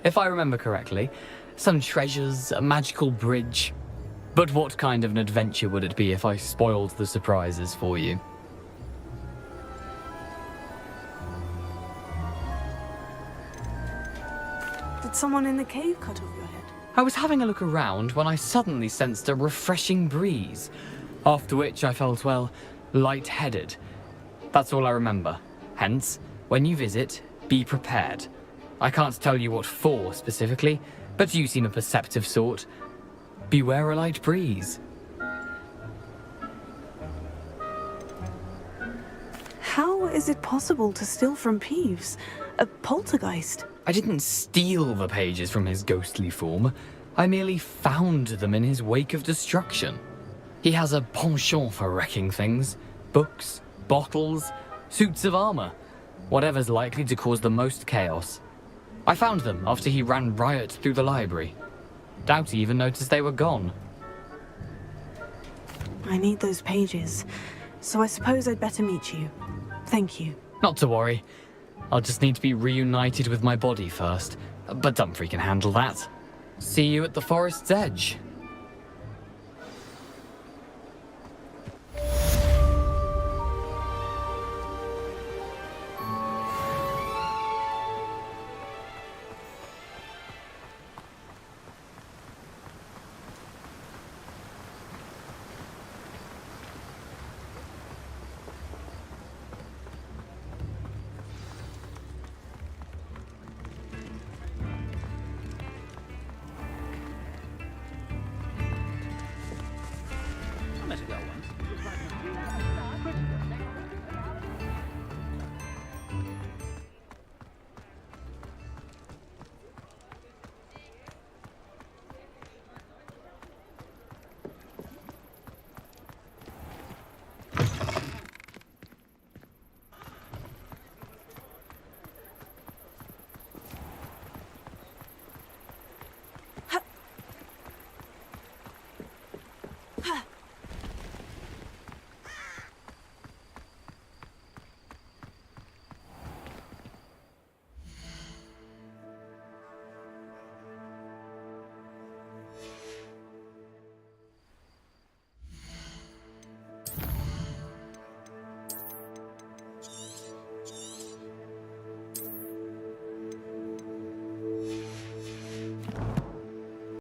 If I remember correctly, some treasures, a magical bridge. But what kind of an adventure would it be if I spoiled the surprises for you? Did someone in the cave cut off your head? I was having a look around when I suddenly sensed a refreshing breeze, after which I felt, well, lightheaded. That's all I remember. Hence, when you visit, be prepared. I can't tell you what for specifically, but you seem a perceptive sort. Beware a light breeze. How is it possible to steal from Peeves? A poltergeist? I didn't steal the pages from his ghostly form. I merely found them in his wake of destruction. He has a penchant for wrecking things. Books, bottles, suits of armor. Whatever's likely to cause the most chaos. I found them after he ran riot through the library. Doubt he even noticed they were gone. I need those pages, so I suppose I'd better meet you. Thank you. Not to worry. I'll just need to be reunited with my body first. But Dumfries can handle that. See you at the forest's edge. I met a girl once.